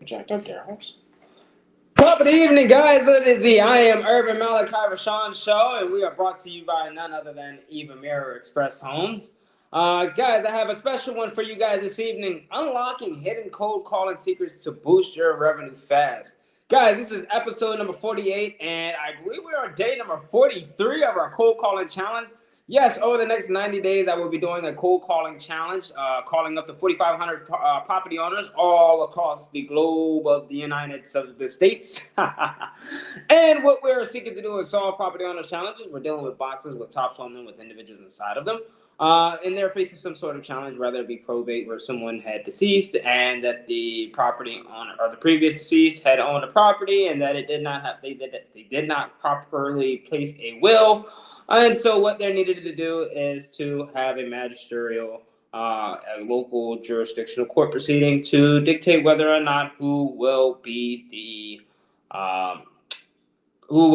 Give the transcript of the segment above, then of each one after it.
Jacked up there, Hops. Top of the evening, guys. It is the I Am Urban Malachi-RESEAN show, and we are brought to you by none other than Eva Mirror Express Homes. Guys, I have a special one for you guys this evening, unlocking hidden cold calling secrets to boost your revenue fast. Guys, this is episode number 48, and I believe we are on day number 43 of our cold calling challenge. Yes, over the next 90 days, I will be doing a cold calling challenge, calling up to 4,500 property owners all across the globe of the United States. And what we're seeking to do is solve property owners' challenges. We're dealing with boxes with tops on them with individuals inside of them. And they're facing some sort of challenge, whether it be probate where someone had deceased and that the property owner or the previous deceased had owned a property and that it did not have they did not properly place a will. And so what they're needed to do is to have a magisterial, a local jurisdictional court proceeding to dictate whether or not who will be the who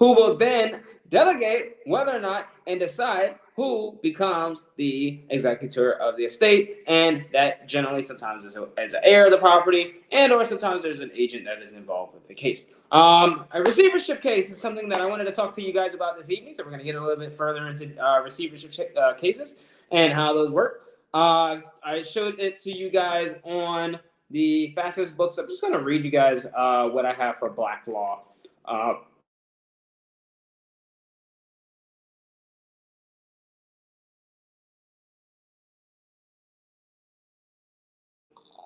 will then delegate whether or not and decide who becomes the executor of the estate, and that generally sometimes is an heir of the property, and or sometimes there's an agent that is involved with the case. A receivership case is something that I wanted to talk to you guys about this evening, so we're going to get a little bit further into receivership cases and how those work. I showed it to you guys on the fastest books. I'm just going to read you guys what I have for black law.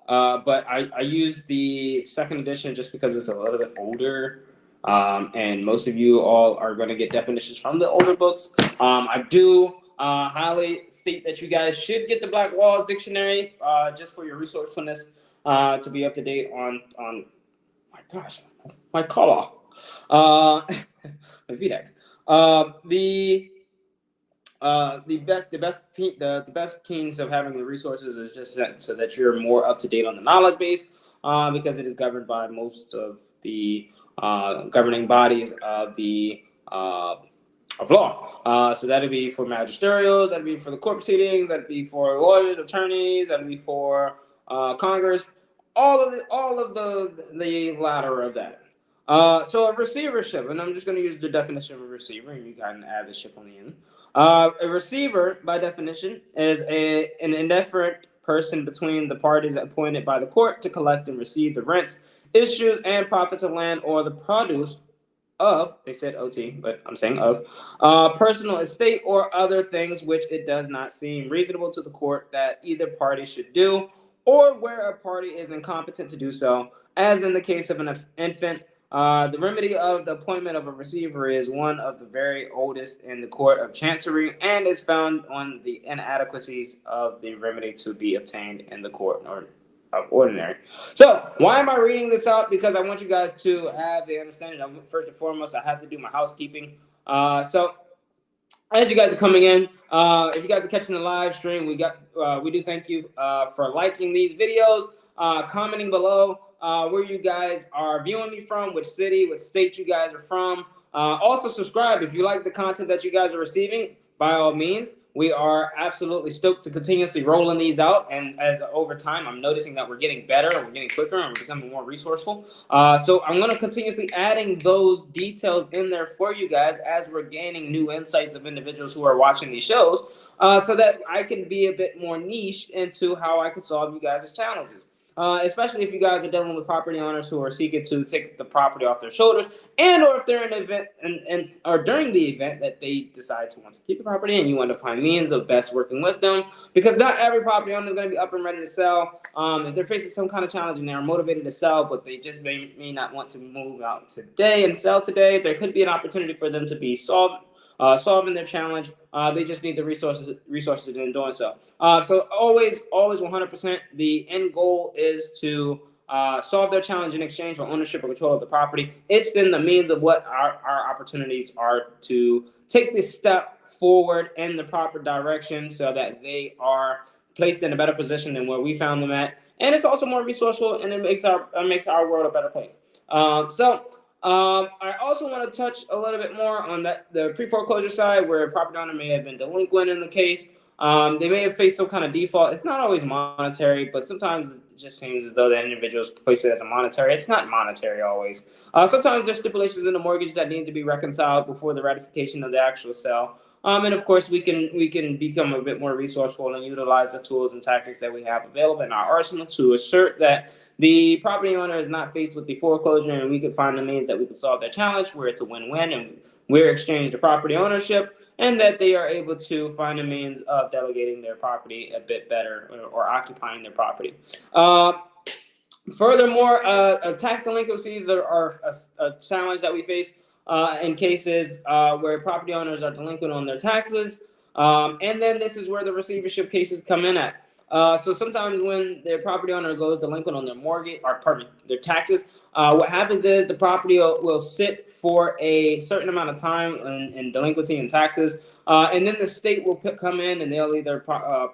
But I use the second edition just because it's a little bit older. And most of you all are going to get definitions from the older books. I do highly state that you guys should get the Black Laws Dictionary just for your resourcefulness to be up to date on my gosh, my call off. My VDAC. The best means of having the resources is just so that you're more up to date on the knowledge base, because it is governed by most of the governing bodies of the of law. So that'd be for magisterials, that'd be for the court proceedings, that'd be for lawyers, attorneys, that'd be for Congress, all of the latter of that. So a receivership, and I'm just going to use the definition of a receiver, and you can add the ship on the end. A receiver, by definition, is an indifferent person between the parties appointed by the court to collect and receive the rents, issues, and profits of land or the produce of, they said OT, but I'm saying of, personal estate or other things which it does not seem reasonable to the court that either party should do, or where a party is incompetent to do so, as in the case of an infant. The remedy of the appointment of a receiver is one of the very oldest in the Court of Chancery and is found on the inadequacies of the remedy to be obtained in the Court of Ordinary. So, why am I reading this out? Because I want you guys to have the understanding of, first and foremost, I have to do my housekeeping. So, as you guys are coming in, if you guys are catching the live stream, we do thank you for liking these videos, commenting below where you guys are viewing me from, which city, which state you guys are from. Also subscribe if you like the content that you guys are receiving. By all means, we are absolutely stoked to continuously rolling these out. And as over time, I'm noticing that we're getting better, we're getting quicker, and we're becoming more resourceful. So I'm going to continuously adding those details in there for you guys as we're gaining new insights of individuals who are watching these shows, so that I can be a bit more niche into how I can solve you guys' challenges. Especially if you guys are dealing with property owners who are seeking to take the property off their shoulders, and or if they're in an event or during the event that they decide to want to keep the property and you want to find means of best working with them, because not every property owner is going to be up and ready to sell. If they're facing some kind of challenge and they're motivated to sell, but they just may not want to move out today and sell today, there could be an opportunity for them to be solving their challenge. They just need the resources in doing so. So always 100%, the end goal is to solve their challenge in exchange for ownership or control of the property. It's then the means of what our opportunities are to take this step forward in the proper direction so that they are placed in a better position than where we found them at. And it's also more resourceful, and it makes our world a better place. I also want to touch a little bit more on the pre-foreclosure side, where a property owner may have been delinquent in the case, They may have faced some kind of default. It's not always monetary, but sometimes it just seems as though the individuals place it as a monetary. It's not monetary always. Sometimes there's stipulations in the mortgage that need to be reconciled before the ratification of the actual sale. And of course, we can become a bit more resourceful and utilize the tools and tactics that we have available in our arsenal to assert that the property owner is not faced with the foreclosure, and we can find the means that we can solve their challenge where it's a win-win, and we're exchange the property ownership, and that they are able to find a means of delegating their property a bit better, or occupying their property. Furthermore, tax delinquencies are a challenge that we face in cases where property owners are delinquent on their taxes. And then this is where the receivership cases come in at. So sometimes when their property owner goes delinquent on their mortgage, or pardon me, their taxes, what happens is the property will sit for a certain amount of time in delinquency and taxes, and then the state will come in and they'll either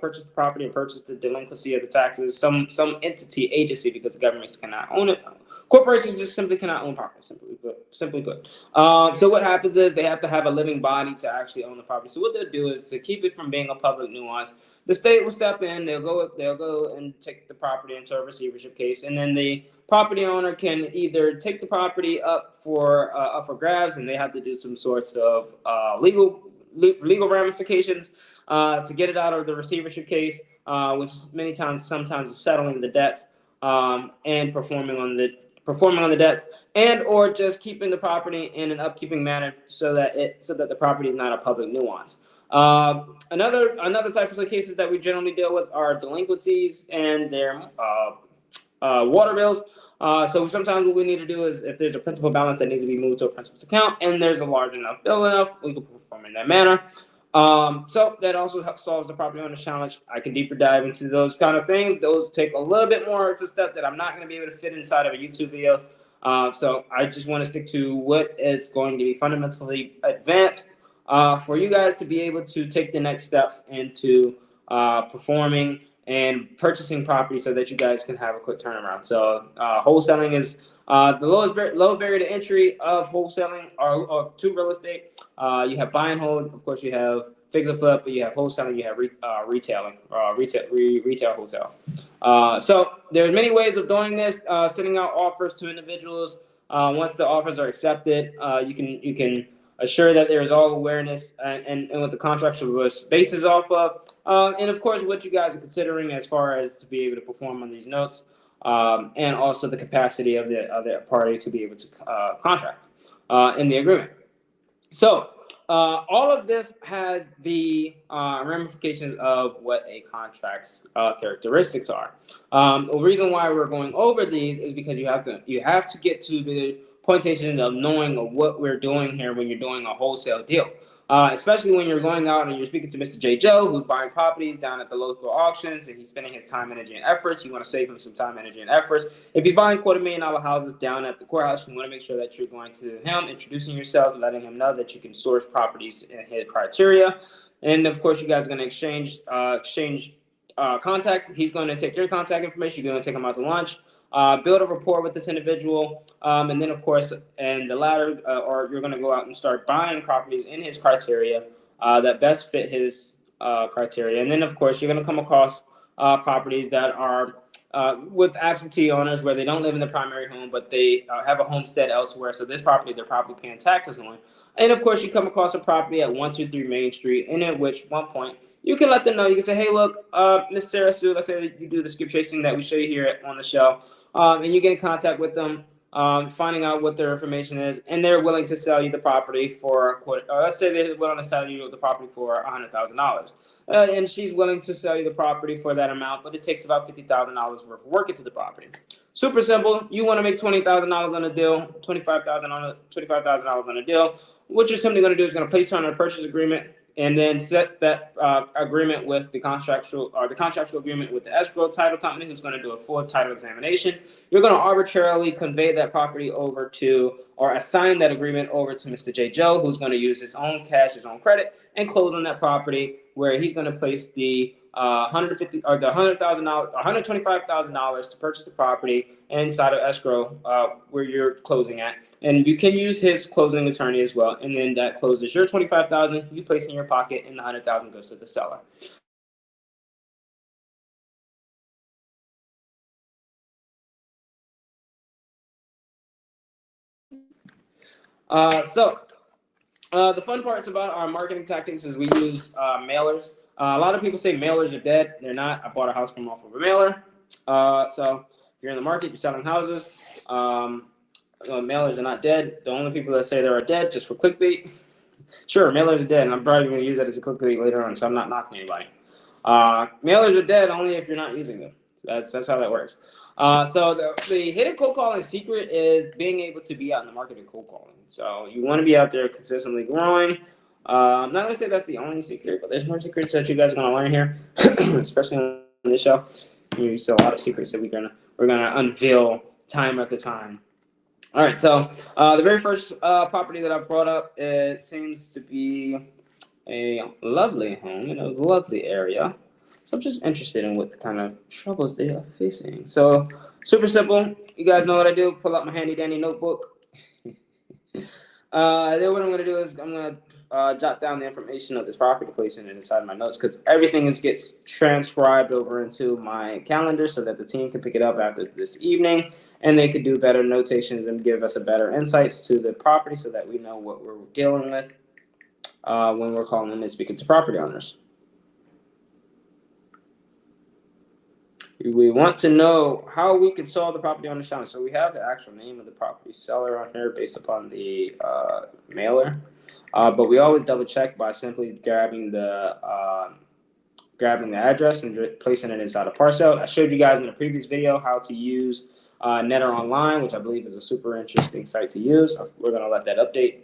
purchase the property or purchase the delinquency of the taxes. Some entity, agency, because the governments cannot own it. Corporations just simply cannot own property, simply put. So what happens is they have to have a living body to actually own the property. So what they'll do is, to keep it from being a public nuisance, the state will step in. They'll go and take the property into a receivership case, and then the property owner can either take the property up for grabs, and they have to do some sorts of legal ramifications to get it out of the receivership case, which is sometimes settling the debts and performing on the debts, and or just keeping the property in an upkeeping manner so that the property is not a public nuisance. Another type of cases that we generally deal with are delinquencies and their water bills. So sometimes what we need to do is, if there's a principal balance that needs to be moved to a principal's account and there's a large enough bill we can perform in that manner. So that also solves the property owner's challenge. I can deeper dive into those kind of things. Those take a little bit more of a step that I'm not going to be able to fit inside of a YouTube video. So I just want to stick to what is going to be fundamentally advanced for you guys to be able to take the next steps into performing and purchasing property so that you guys can have a quick turnaround. So wholesaling is the low barrier to entry of wholesaling or to real estate. You have buy and hold. Of course, you have fix and flip, but you have wholesaling. You have retail wholesale. So there's many ways of doing this. Sending out offers to individuals. Once the offers are accepted, you can assure that there is all awareness and what the contractual basis off of, and of course what you guys are considering as far as to be able to perform on these notes, and also the capacity of the party to be able to contract in the agreement. So all of this has the ramifications of what a contract's characteristics are. The reason why we're going over these is because you have to get to the pointation of knowing what we're doing here when you're doing a wholesale deal. Especially when you're going out and you're speaking to Mr. J. Joe, who's buying properties down at the local auctions, and he's spending his time, energy, and efforts. You want to save him some time, energy, and efforts. If he's buying $250,000 houses down at the courthouse, you want to make sure that you're going to him, introducing yourself, letting him know that you can source properties in his criteria. And of course, you guys are going to exchange contacts. He's going to take your contact information. You're going to take him out to lunch. Build a rapport with this individual, and then of course, and the latter, or you're going to go out and start buying properties in his criteria that best fit his criteria. And then of course, you're going to come across properties that are with absentee owners, where they don't live in the primary home, but they have a homestead elsewhere. So this property, they're probably paying taxes on. And of course, you come across a property at 123 Main Street, and at which one point you can let them know. You can say, hey, look, Miss Sarah Sue, let's say that you do the skip tracing that we show you here on the show, and you get in contact with them, finding out what their information is, and they're willing to sell you the property for, let's say they're willing to sell you the property for $100,000. And she's willing to sell you the property for that amount, but it takes about $50,000 worth of work into the property. Super simple. You want to make $20,000 on a deal, $25,000 on a deal. What you're simply going to do is going to place her on a purchase agreement, and then set that agreement with the contractual agreement with the escrow title company, who's going to do a full title examination. You're going to arbitrarily convey that property over to, or assign that agreement over to Mr. J. Joe, who's going to use his own cash, his own credit, and close on that property, where he's going to place the $150,000 or the $100,000, $125,000 to purchase the property inside of escrow, where you're closing at. And you can use his closing attorney as well. And then that closes your $25,000, you place in your pocket, and the $100,000 goes to the seller. The fun parts about our marketing tactics is we use mailers. A lot of people say mailers are dead. They're not. I bought a house from off of a mailer. So if you're in the market, you're selling houses. Mailers are not dead. The only people that say they are dead just for clickbait. Sure, mailers are dead, and I'm probably going to use that as a clickbait later on, so I'm not knocking anybody. Mailers are dead only if you're not using them. That's how that works. So the hidden cold calling secret is being able to be out in the market and cold calling. So you want to be out there consistently growing. I'm not going to say that's the only secret, but there's more secrets that you guys are going to learn here, especially on this show. You see a lot of secrets that we're gonna unveil time after time. All right, so the very first property that I brought up, it seems to be a lovely home in a lovely area. So I'm just interested in what kind of troubles they are facing. So super simple. You guys know what I do. Pull out my handy dandy notebook. Then what I'm going to do is I'm going to jot down the information of this property, placing it inside my notes, because everything gets transcribed over into my calendar so that the team can pick it up after this evening, and they could do better notations and give us a better insights to the property so that we know what we're dealing with when we're calling in and speaking to property owners. We want to know how we can solve the property owner challenge. So we have the actual name of the property seller on here based upon the mailer, but we always double check by simply grabbing the address and placing it inside a parcel. I showed you guys in a previous video how to use Netter Online, which I believe is a super interesting site to use. We're going to let that update.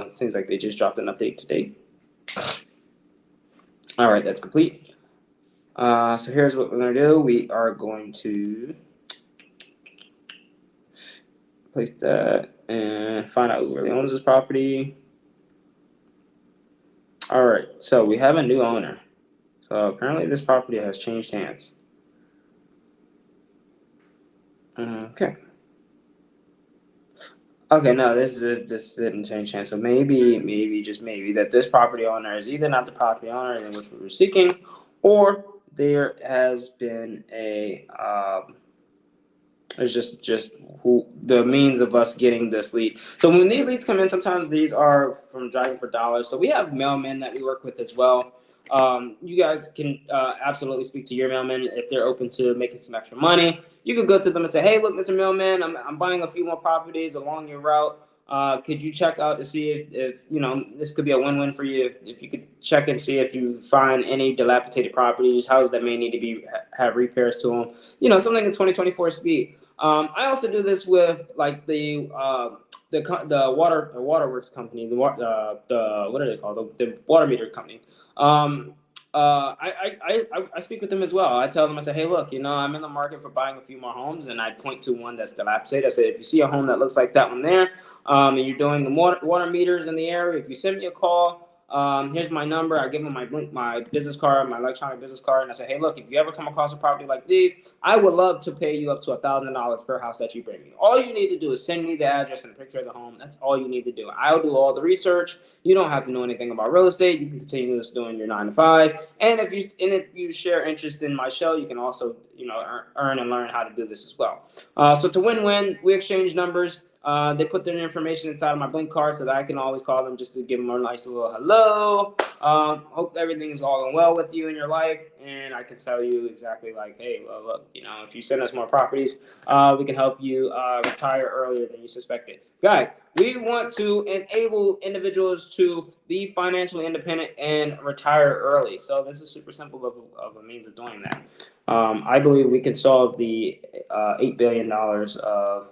It seems like they just dropped an update today. All right, that's complete. So here's what we're going to do. We are going to place that and find out who really owns this property. All right, so we have a new owner. So apparently this property has changed hands. Okay. Okay, no, this didn't change hands. So maybe, just maybe, that this property owner is either not the property owner in which we were seeking, or there has been a it's just who the means of us getting this lead. So when these leads come in, sometimes these are from driving for dollars. So we have mailmen that we work with as well. You guys can absolutely speak to your mailmen if they're open to making some extra money. You could go to them and say, "Hey, look, Mr. Mailman, I'm buying a few more properties along your route. Could you check out to see if you know this could be a win-win for you? If you could check and see if you find any dilapidated properties, houses that may need to have repairs to them. You know, something in 2024 speed." I also do this with like the waterworks company, the what are they called? The water meter company. I speak with them as well. I tell them, I say, "Hey, look, you know, I'm in the market for buying a few more homes," and I point to one that's dilapidated. I say, "If you see a home that looks like that one there, and you're doing the water meters in the area, if you send me a call, here's my number." I give them my business card, my electronic business card, and I say, "Hey, look, if you ever come across a property like these, I would love to pay you up to $1,000 per house that you bring me. All you need to do is send me the address and a picture of the home. That's all you need to do. I'll do all the research. You don't have to know anything about real estate. You can continue just doing your 9 to 5. And if you share interest in my show, you can also earn and learn how to do this as well." So to win-win, we exchange numbers. They put their information inside of my Blink card so that I can always call them just to give them a nice little hello. Hope everything is all going well with you in your life. And I can tell you exactly like, "Hey, well, look, you know, if you send us more properties, we can help you retire earlier than you suspected." Guys, we want to enable individuals to be financially independent and retire early. So this is super simple of a means of doing that. I believe we can solve the $8 billion of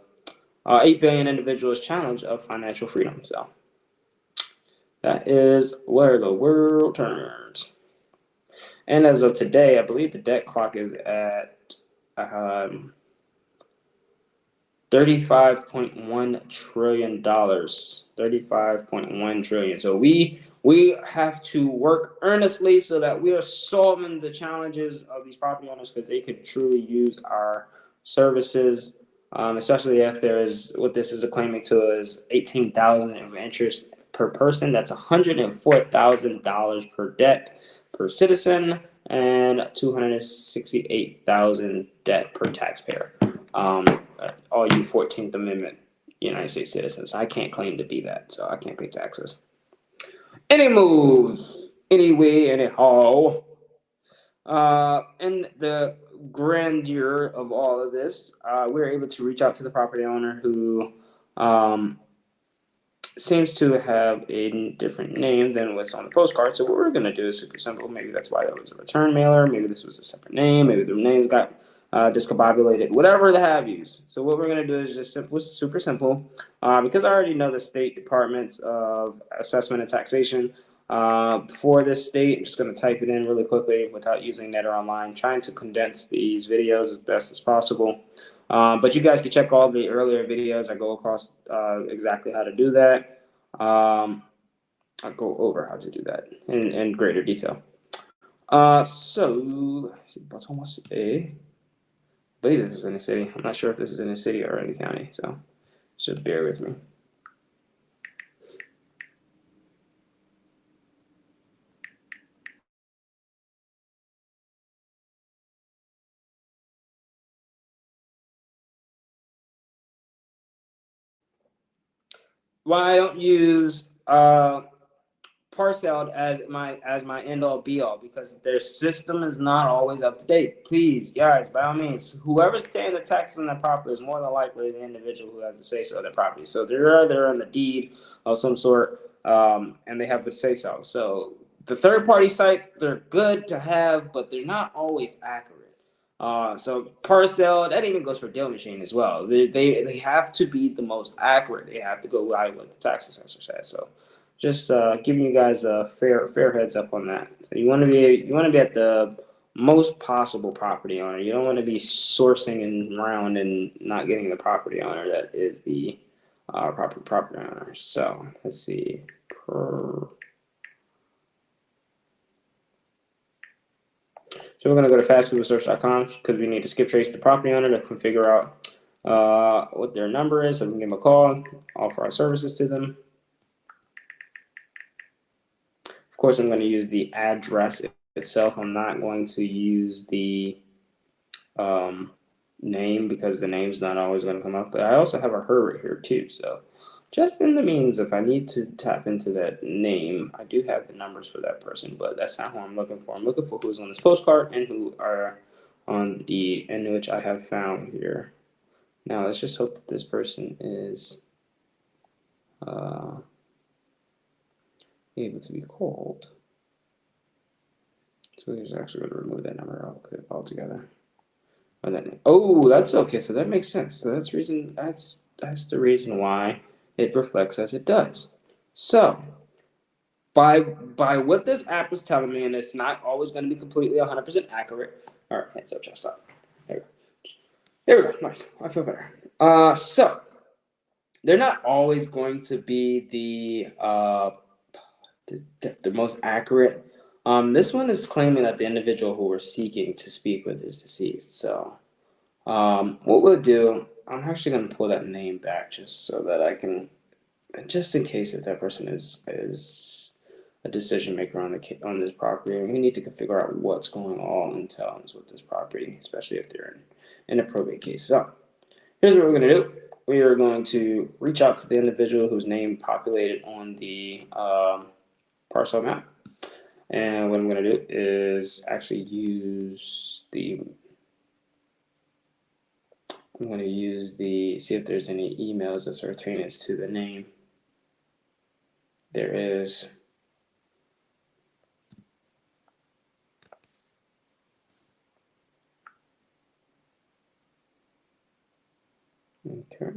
8 billion individuals challenge of financial freedom. So that is where the world turns. And as of today, I believe the debt clock is at $35.1 trillion. $35.1 trillion. So we have to work earnestly so that we are solving the challenges of these property owners, because they could truly use our services. Especially if there is what this is claiming to is $18,000 of interest per person. That's $104,000 per debt per citizen, and $268,000 debt per taxpayer. All you 14th Amendment, United States citizens. I can't claim to be that, so I can't pay taxes. Any moves, anyway, anyhow. In the grandeur of all of this, we were able to reach out to the property owner who seems to have a different name than what's on the postcard. So what we're going to do is super simple. Maybe that's why that was a return mailer. Maybe this was a separate name. Maybe the name got discombobulated, whatever the have yous. So what we're going to do is just super simple. Because I already know the state departments of assessment and taxation for this state, I'm just going to type it in really quickly without using Net or Online, trying to condense these videos as best as possible. But you guys can check all the earlier videos. I go across exactly how to do that. I'll go over how to do that in greater detail. So, let's almost I believe this is in a city. I'm not sure if this is in a city or in a county, so just bear with me. Why I don't use parceled as my end all be all, because their system is not always up to date. Please, guys, by all means, whoever's paying the taxes on that property is more than likely the individual who has the say so of the property. So they're on the deed of some sort, and they have the say so. So the third party sites, they're good to have, but they're not always accurate. So parcel, that even goes for deal machine as well. They have to be the most accurate. They have to go by what the tax assessor says. So just giving you guys a fair heads up on that. So you want to be at the most possible property owner. You don't want to be sourcing and around and not getting the property owner that is the proper property owner. So let's see. So we're going to go to fastfoodsearch.com because we need to skip trace the property owner to figure out what their number is, so we can give them a call, offer our services to them. Of course, I'm going to use the address itself. I'm not going to use the name because the name's not always going to come up. But I also have a her right here too. So just in the means, if I need to tap into that name, I do have the numbers for that person, but that's not who I'm looking for. I'm looking for who's on this postcard and who are on the deed, in which I have found here. Now let's just hope that this person is able to be called. So we're actually going to remove that number altogether. Oh, that's okay. So that makes sense. So that's the reason why it reflects as it does. So by what this app is telling me, and it's not always going to be completely 100% accurate. All right, hands up, chest up. There we go. There we go. Nice. I feel better. So they're not always going to be the most accurate. This one is claiming that the individual who we're seeking to speak with is deceased. So what we'll do, I'm actually going to pull that name back just so that I can, just in case if that person is a decision maker on this property, and we need to figure out what's going on in terms with this property, especially if they're in a probate case. So here's what we're going to do. We are going to reach out to the individual whose name populated on the parcel map. And what I'm going to do is actually see if there's any emails that pertain to the name. There is. Okay.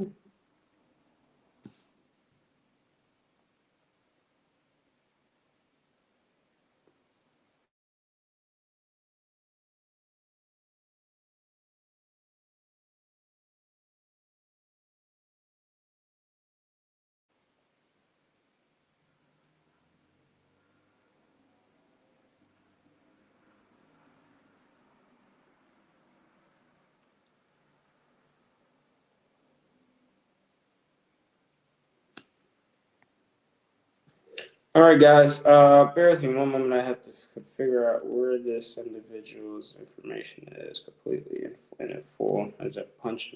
All right, guys. Bear with me one moment. I have to figure out where this individual's information is completely in full. There's a bunch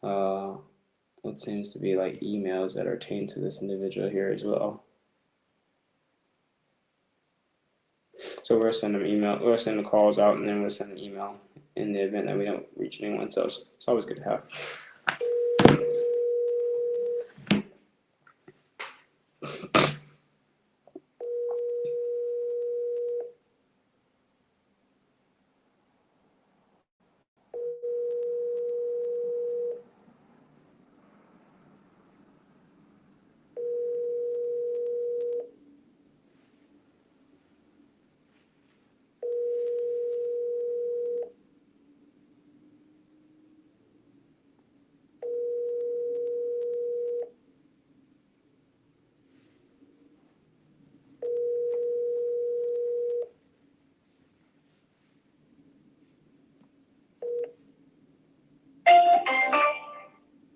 of It seems to be like emails that are tainted to this individual here as well. So we're sending email, we're sending calls out, and then we're sending email in the event that we don't reach anyone. So it's always good to have.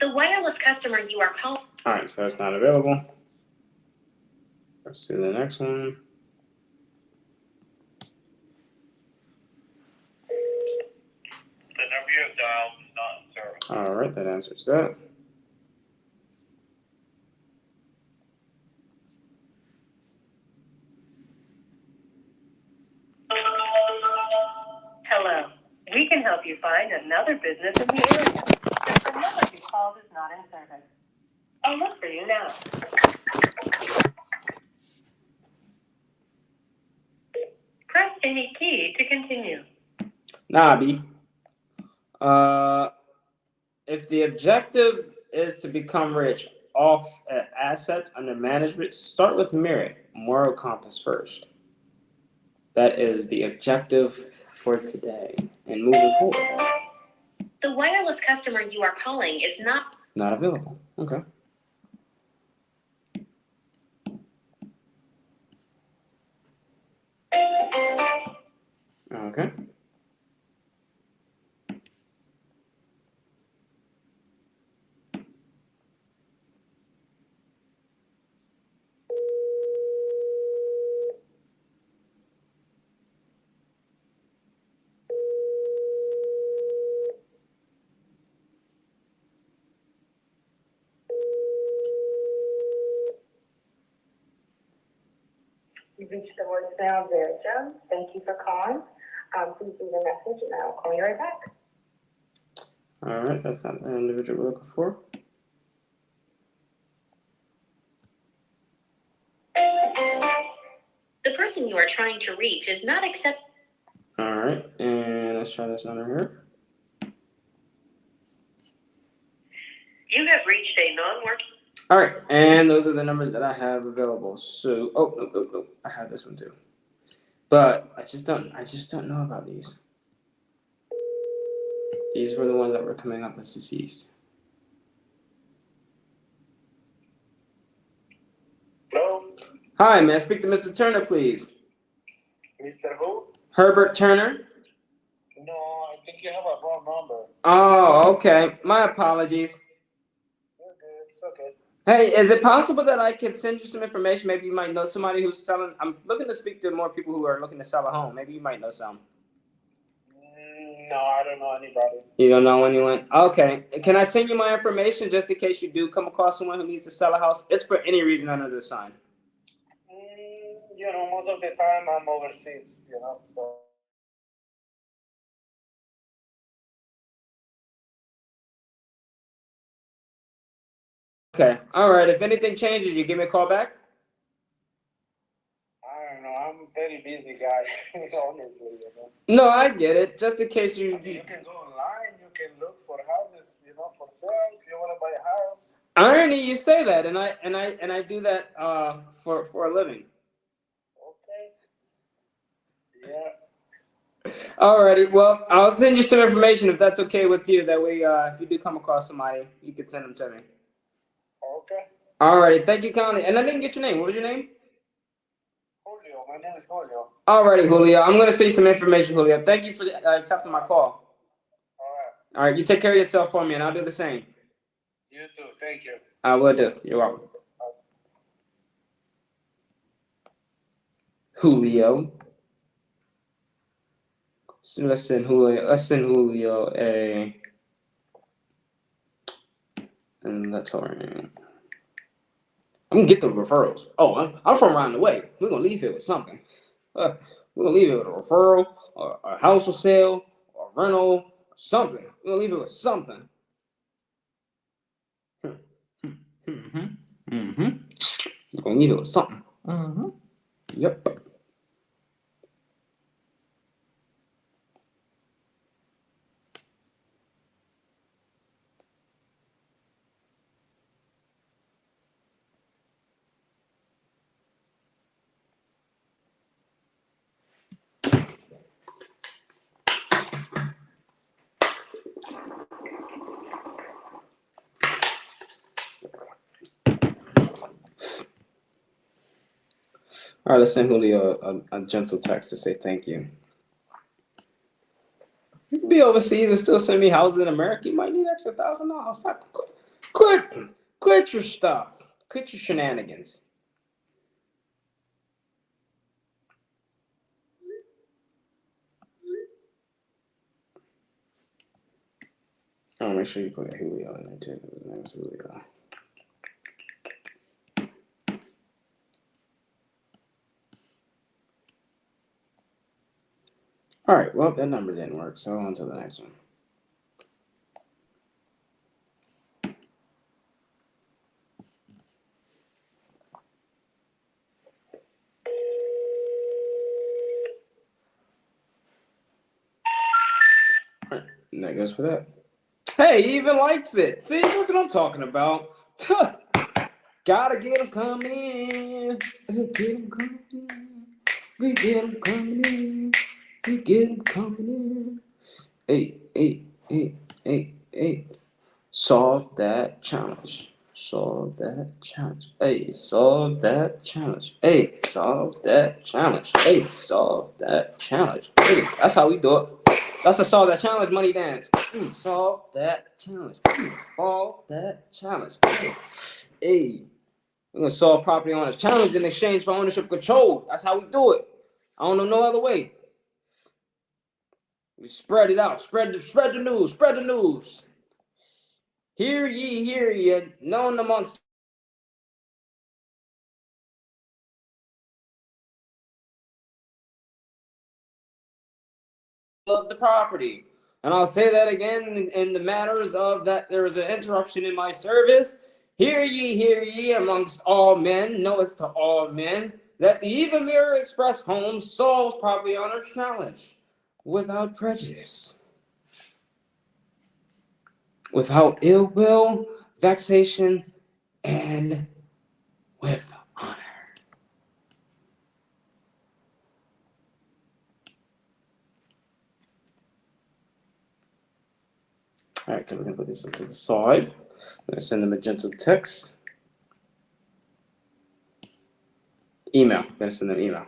The wireless customer you are calling. All right, so that's not available. Let's do the next one. The number you have dialed is not in service. All right, that answers that. Hello. We can help you find another business in the area. The number you called is not in service. I'll look for you now. Press any key to continue. Nabi. If the objective is to become rich off assets under management, start with merit, moral compass first. That is the objective for today and moving forward. The wireless customer you are calling is not available. Okay. Okay. You've reached the voicemail of Vera Jones. Thank you for calling. Please leave a message and I'll call you right back. All right, that's not the individual we're looking for. the person you are trying to reach is not accept. All right, and let's try this number here. You have reached a non-working. All right, and those are the numbers that I have available. So, oh no, I have this one too, but I just don't know about these. These were the ones that were coming up as deceased. Hello? Hi, may I speak to Mr. Turner, please? Mr. Who? Herbert Turner? No, I think you have a wrong number. Oh, okay. My apologies. You're good. It's okay. Hey, is it possible that I could send you some information? Maybe you might know somebody who's selling. I'm looking to speak to more people who are looking to sell a home. Maybe you might know some. No, I don't know anybody. You don't know anyone? Okay. Can I send you my information just in case you do come across someone who needs to sell a house? It's for any reason under the sun. You know, most of the time I'm overseas, you know, so. Okay. All right. If anything changes, you give me a call back? I don't know. I'm a very busy guy, honestly, you know. No, I get it. Just in case You can go online, you can look for houses, you know, for sale. If you want to buy a house. Irony, you say that, and I do that for a living. Okay. Yeah. Alrighty, well, I'll send you some information if that's okay with you. That way, if you do come across somebody, you can send them to me. Okay. Alrighty, thank you kindly. And I didn't get your name. What was your name? Julio. My name is Julio. Alrighty, Julio. I'm gonna send you some information, Julio. Thank you for accepting my call. All right. Alright, you take care of yourself for me, and I'll do the same. You too. Thank you. I will do. You're welcome. Julio. So let's send Julio a And that's all right. I'm gonna get the referrals. Oh, I'm from around the way. We're gonna leave here with something. We're gonna leave it with a referral, or a house for sale, or a rental, or something. We're gonna leave it with something. Mm-hmm. We're gonna leave it with something. Mm-hmm. Yep. All right, let's send Julio a gentle text to say thank you. You can be overseas and still send me houses in America. You might need extra $1,000. Stop. Quit your stuff. Quit your shenanigans. Oh, make sure you put Julio in there too. His name is Julio. All right, well, that number didn't work, so on to the next one. All right, and that goes for that. Hey, he even likes it. See, that's what I'm talking about. Gotta get him coming in. Get him coming in. We get him coming in. We get him coming in. Hey. Solve that challenge. Solve that challenge. Hey, solve that challenge. Hey, solve that challenge. Hey, solve that challenge. Hey, that's how we do it. That's a solve that challenge money dance. Solve that challenge. Solve that challenge. Hey, we're gonna solve property owners challenge in exchange for ownership control. That's how we do it. I don't know no other way. We spread it out. Spread the news. Spread the news. Hear ye, known amongst of the property. And I'll say that again in the matters of that there is an interruption in my service. Hear ye, amongst all men, knowest to all men, that the Eva Mirror Express Home solves property owner challenge without prejudice, without ill will, vexation, and with honor. All right, so we're gonna put this to the side. I'm gonna send them a gentle text. Email. I'm gonna send them email.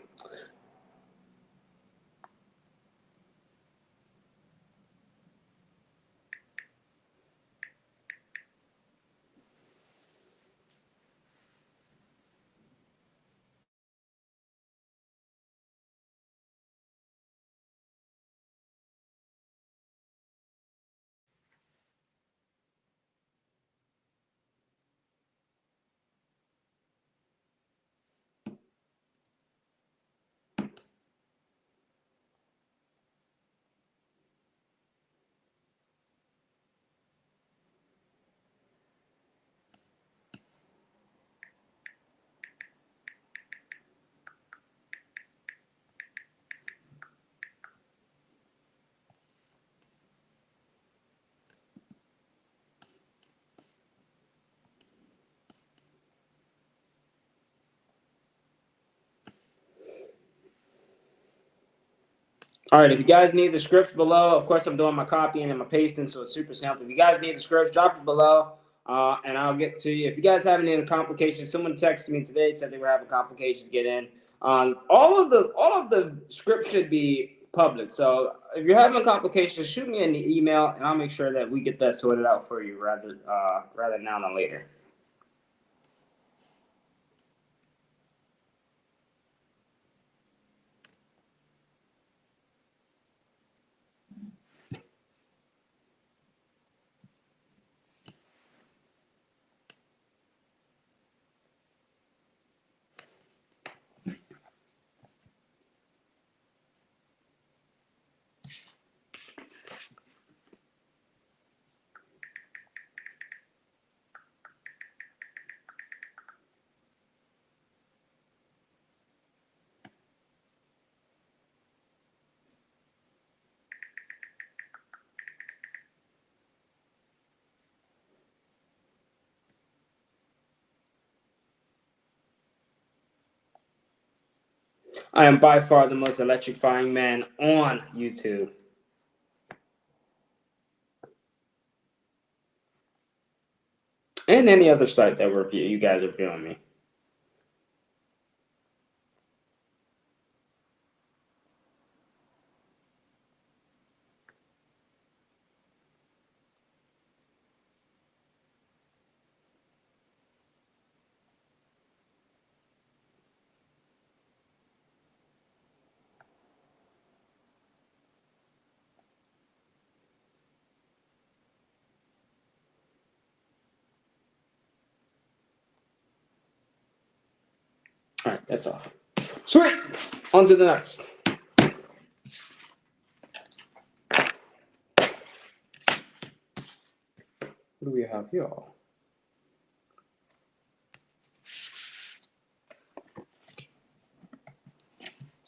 All right, if you guys need the scripts below, of course I'm doing my copying and my pasting, so it's super simple. If you guys need the scripts, drop it below, and I'll get to you. If you guys have any complications, someone texted me today, said they were having complications get in. All of the scripts should be public. So if you're having complications, shoot me an email, and I'll make sure that we get that sorted out for you rather now than later. I am by far the most electrifying man on YouTube. And any other site that you guys are viewing me. All right, that's all. Sweet. On to the next. What do we have here? All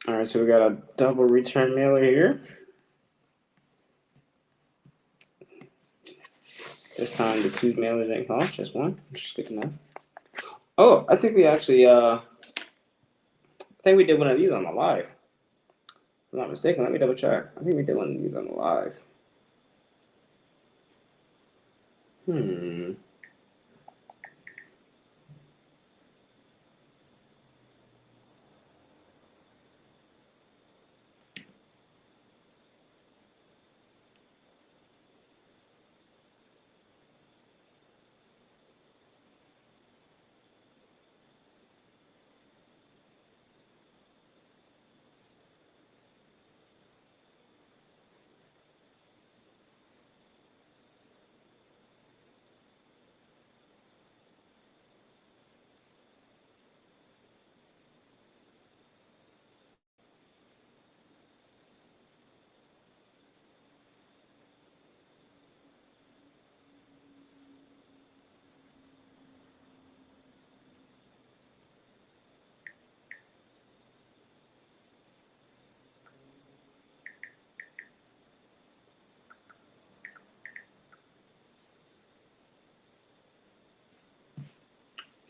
right, so we got a double return mailer here. This time the 2 mailers ain't called, just one, which is good enough. Oh, I think we actually, I think we did one of these on the live. If I'm not mistaken, let me double check. I think we did one of these on the live.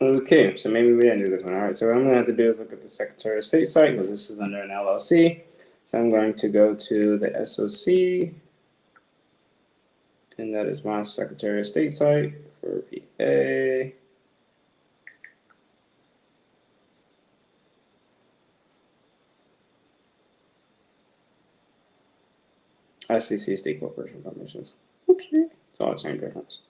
Okay, so maybe we didn't do this one. All right, so what I'm going to have to do is look at the Secretary of State site because this is under an LLC. So I'm going to go to the SOC, and that is my Secretary of State site for VA. SEC State Corporation Commissions. Oopsie. It's all the same difference.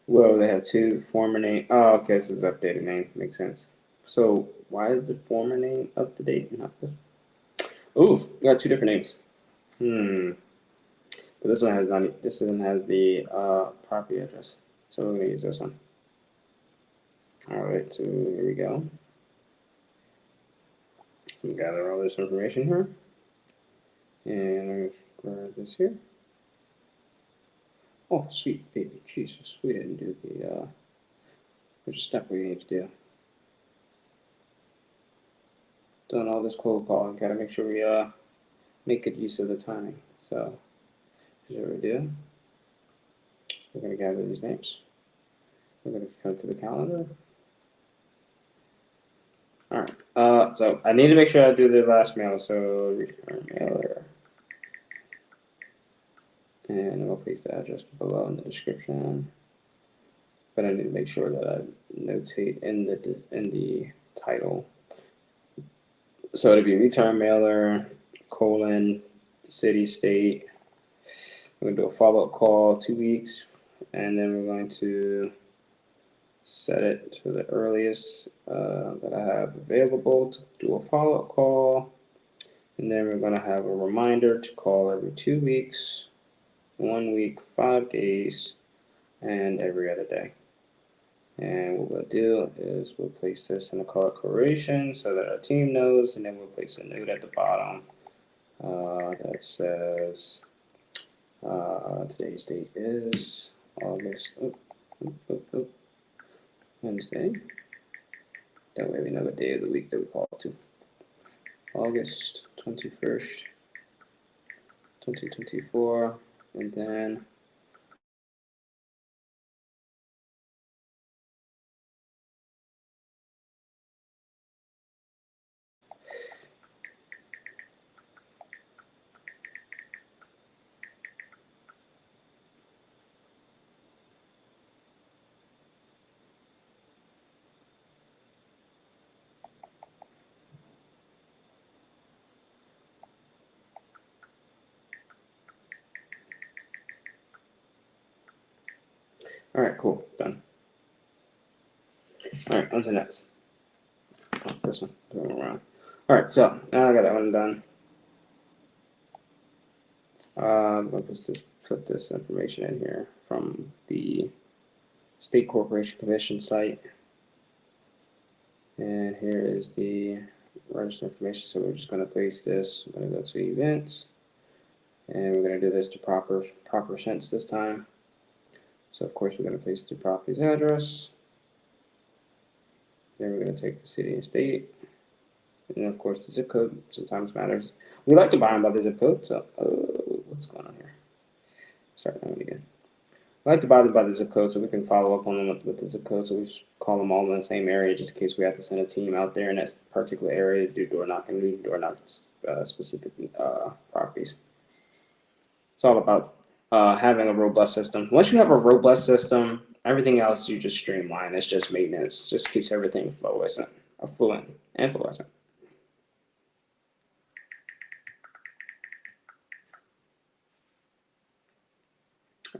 Well, they have 2 former name. Oh, okay, this is updated name. Makes sense. So why is the former name up to date? Not this. Oof, we got 2 different names. But this one has not. This one has the property address. So we're gonna use this one. All right, so here we go. So we gather all this information here, and I'm gonna grab this here. Oh, sweet baby, Jesus, we didn't do the. There's a step we need to do. Doing all this cold calling, gotta make sure we make good use of the timing. So here's what we do. We're gonna gather these names. We're gonna come to the calendar. All right. So I need to make sure I do the last mail. So return mailer, and we'll place the address below in the description. But I need to make sure that I notate in the title. So it'll be return mailer, colon, city, state. We're gonna do a follow-up call 2 weeks, and then we're going to set it to the earliest that I have available to do a follow-up call. And then we're gonna have a reminder to call every 2 weeks, 1 week, 5 days, and every other day. And what we'll do is we'll place this in the color correlation so that our team knows, and then we'll place a note at the bottom that says today's date is August Wednesday. That way we know the day of the week that we call it to. August 21st, 2024, and then all right, cool, done. All right, on to the next. Oh, this one, going around. All right, so now I got that one done. Let's just put this information in here from the State Corporation Commission site. And here is the register information. So we're just going to place this. I'm going to go to events. And we're going to do this to proper sense this time. So of course we're going to place the property's address. Then we're going to take the city and state. And of course the zip code sometimes matters. We like to buy them by the zip code. So what's going on here? Start that one again. I like to buy them by the zip code so we can follow up on them with the zip code. So we call them all in the same area just in case we have to send a team out there in that particular area to do door knocking. We door knock specific properties. It's all about having a robust system. Once you have a robust system, everything else you just streamline. It's just maintenance. Just keeps everything fluent and fluorescent.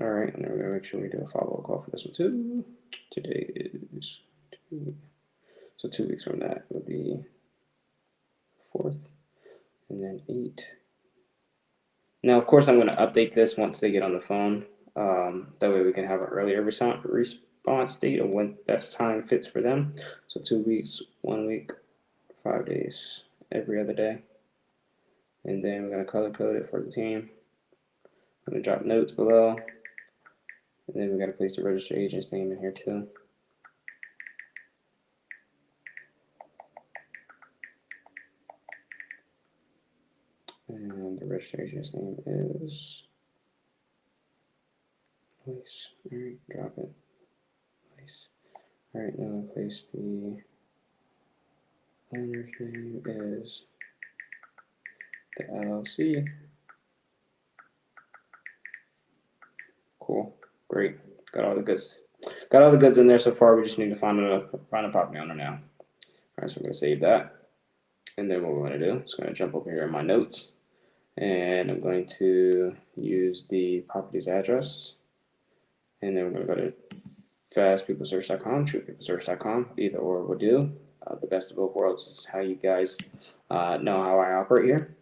All right, and then we're gonna make sure we do a follow-up call for this one too. Today is 2 weeks from that would be 4th, and then 8. Now, of course, I'm going to update this once they get on the phone. That way we can have an earlier response date of when best time fits for them. So 2 weeks, 1 week, 5 days, every other day. And then we're going to color code it for the team. I'm going to drop notes below. And then we got to place the registered agent's name in here too. And the registered agent's name is nice. All right, drop it. Nice. All right, now I'll place the owner's name is the LLC. Cool. Great. Got all the goods. Got all the goods in there so far. We just need to find a property owner now. All right, so I'm going to save that. And then what we're going to do is going to jump over here in my notes. And I'm going to use the property's address. And then we're going to go to fastpeoplesearch.com, truepeoplesearch.com. Either or will do. The best of both worlds is how you guys know how I operate here.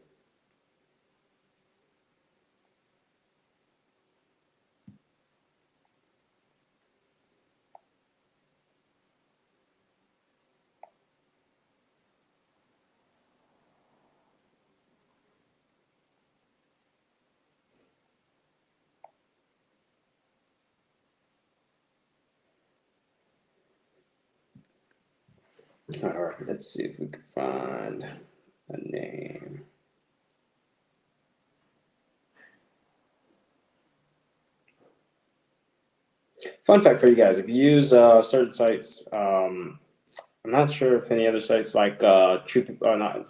All right, let's see if we can find a name. Fun fact for you guys: if you use certain sites, I'm not sure if any other sites like PropWire.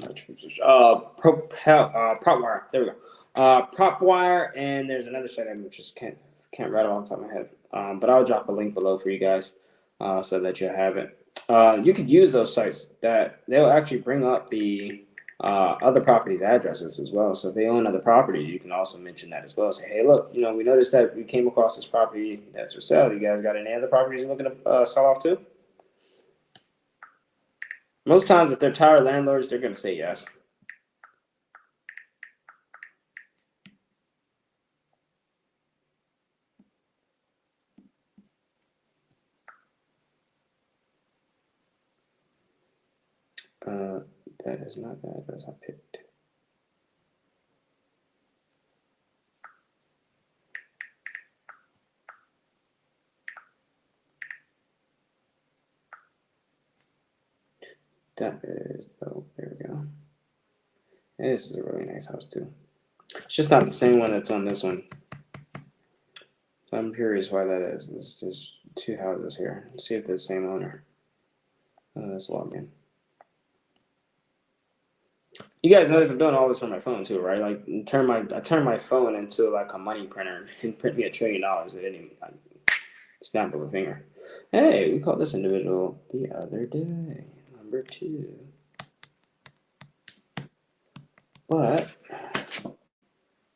There we go. PropWire, and there's another site I just can't rattle off the top of my head. But I'll drop a link below for you guys so that you have it. You could use those sites that they'll actually bring up the other properties' addresses as well. So if they own other properties, you can also mention that as well. Say, hey, look, we noticed that we came across this property that's for sale. You guys got any other properties you're looking to sell off to? Most times, if they're tired landlords, they're going to say yes. That is not the address I picked. That is, oh, there we go. This is a really nice house too. It's just not the same one that's on this one. So I'm curious why that is. There's two houses here. Let's see if they're the same owner. Let's log in. You guys notice I'm doing all this from my phone too, right? Like, I turned my phone into like a money printer and print me $1 trillion. It didn't even like, snap of a finger. Hey, we caught this individual the other day, number 2. But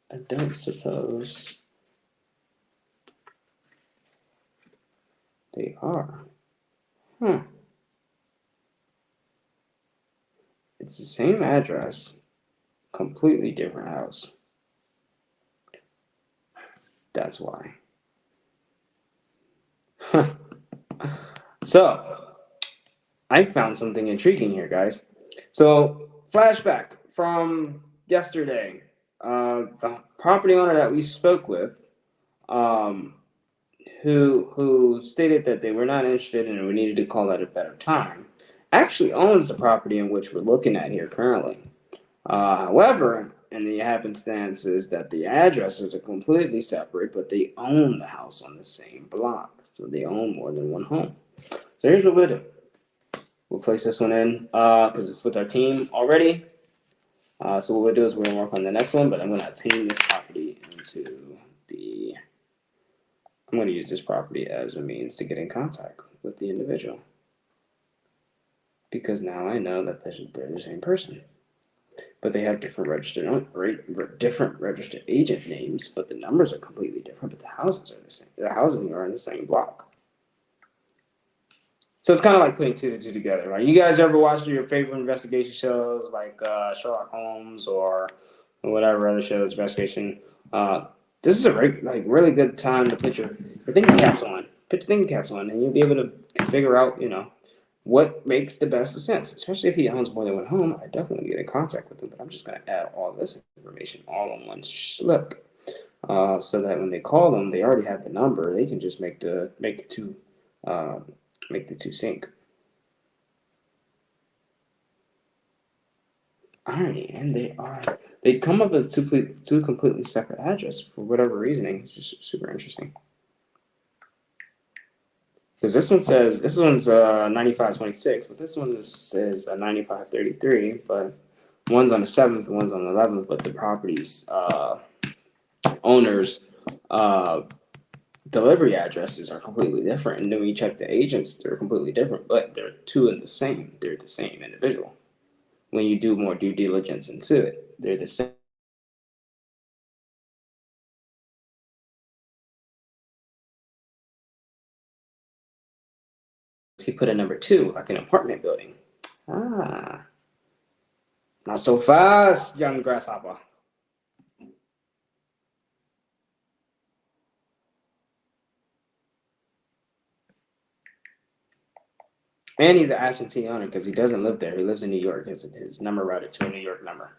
I don't suppose they are. Huh. It's the same address, completely different house. That's why. So, I found something intriguing here, guys. So, flashback from yesterday. The property owner that we spoke with, who stated that they were not interested and we needed to call at a better time, actually owns the property in which we're looking at here currently. However, in the happenstance is that the addresses are completely separate, but they own the house on the same block. So they own more than one home. So here's what we'll do. We'll place this one in because it's with our team already. So what we'll do is we're going to work on the next one, but I'm going to team this property into the... I'm going to use this property as a means to get in contact with the individual. Because now I know that they're the same person. But they have different registered agent names, but the numbers are completely different, but the houses are the same. The houses are in the same block. So it's kind of like putting 2 and 2 together, right? You guys ever watched your favorite investigation shows like Sherlock Holmes or whatever other shows, investigation? This is a really good time to put your thinking caps on. Put your thinking caps on, and you'll be able to figure out, what makes the best of sense. Especially if he owns more than one home, I definitely get in contact with him. But I'm just going to add all this information all on one slip, so that when they call them, they already have the number. They can just make the two sync. Alrighty, and they come up as two completely separate addresses for whatever reasoning. It's just super interesting. Because this one's 9526, but this one says 9533, but one's on the 7th, one's on the 11th, but the property's owners' delivery addresses are completely different. And then when you check the agents, they're completely different, but they're two and the same. They're the same individual. When you do more due diligence into it, they're the same. He put a number 2, like an apartment building. Not so fast, young grasshopper. And he's an absentee owner because he doesn't live there. He lives in New York. His number routed to a New York number.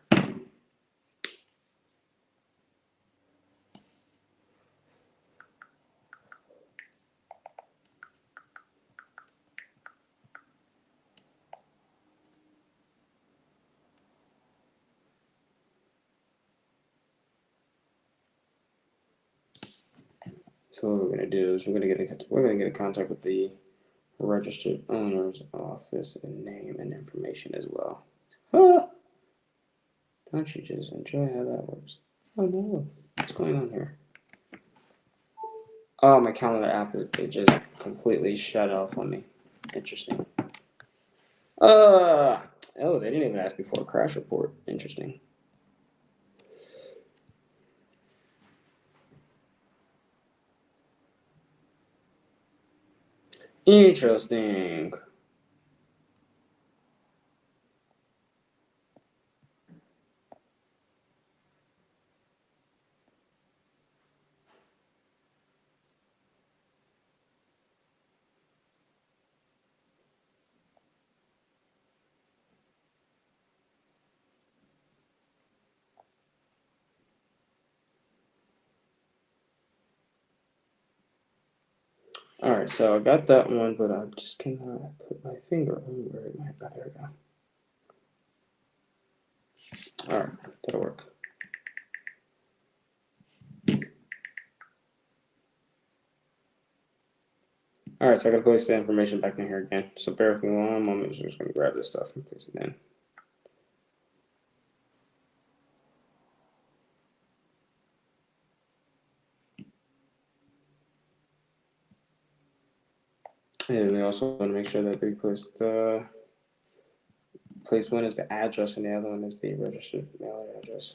So what we're gonna do is we're gonna get in contact with the registered owner's office and name and information as well. Don't you just enjoy how that works? Oh no, what's going on here? Oh, my calendar app, it just completely shut off on me. Interesting. Oh, they didn't even ask me for a crash report. Interesting. Interesting. All right, so I got that one, but I just cannot put my finger on where it might. Oh, there we go. All right, that'll work. All right, so I gotta place the information back in here again. So bear with me one moment. I'm just gonna grab this stuff and place it in. And we also want to make sure that we place one is the address and the other one is the registered mailing address.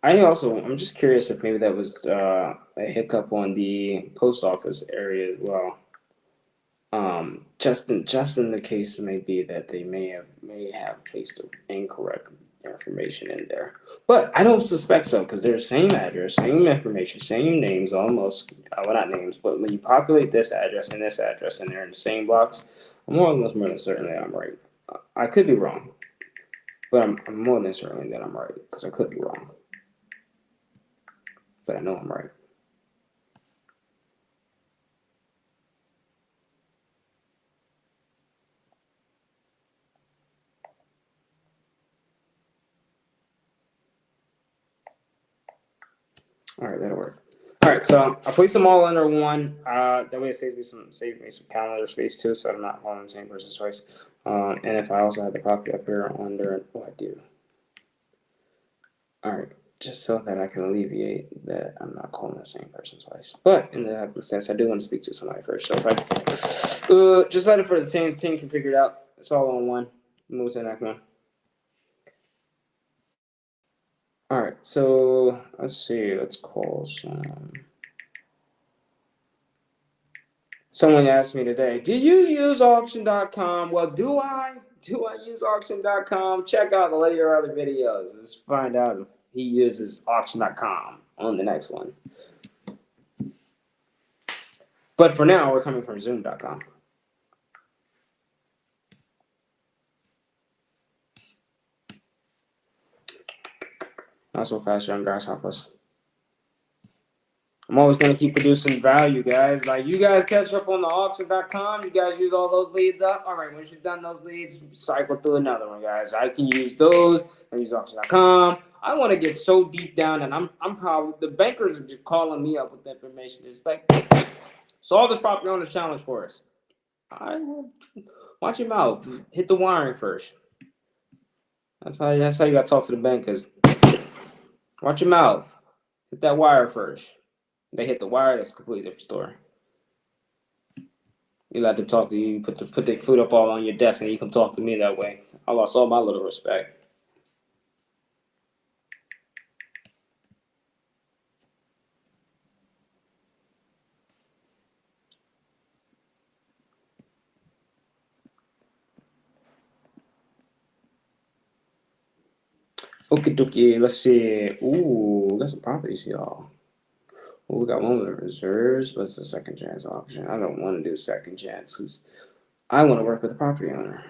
I'm just curious if maybe that was a hiccup on the post office area as well. Just in the case it may be that they may have placed the incorrect information in there, but I don't suspect so because they're the same address, same information, same names, almost. Well, not names, but when you populate this address and they're in the same blocks, I'm more than certain that I'm right. I could be wrong, but I'm more than certain that I'm right because I could be wrong, but I know I'm right. All right, that'll work. All right, so I placed them all under one. That way it saves me some calendar space too, so I'm not calling the same person twice. And if I also have the copy up here under, I do. All right, just so that I can alleviate that I'm not calling the same person twice. But in the sense, I do want to speak to somebody first. So if I just let it for the team can figure it out. It's all on one. Move to the next one. All right, so let's see. Let's call some. Someone asked me today, do you use auction.com? Well, do I? Do I use auction.com? Check out the later other videos. Let's find out if he uses auction.com on the next one. But for now, we're coming from zoom.com. Not so fast, young grasshoppers. I'm always going to keep producing value, guys. Like, you guys catch up on the auction.com. You guys use all those leads up. All right, once you've done those leads, cycle through another one, guys. I can use those. I use auction.com. I want to get so deep down, and I'm probably, the bankers are just calling me up with information. It's like, solve this property owner's challenge for us. I will watch your mouth. Hit the wiring first. That's how you got to talk to the bankers. Watch your mouth. Hit that wire first. They hit the wire, that's a completely different story. You let them talk to you, put their foot up all on your desk, and you can talk to me that way. I lost all my little respect. Okie dokie, let's see. Ooh, we got some properties, y'all. Ooh, we got one with the reserves. What's the second chance option? I don't want to do second chances. I want to work with the property owner.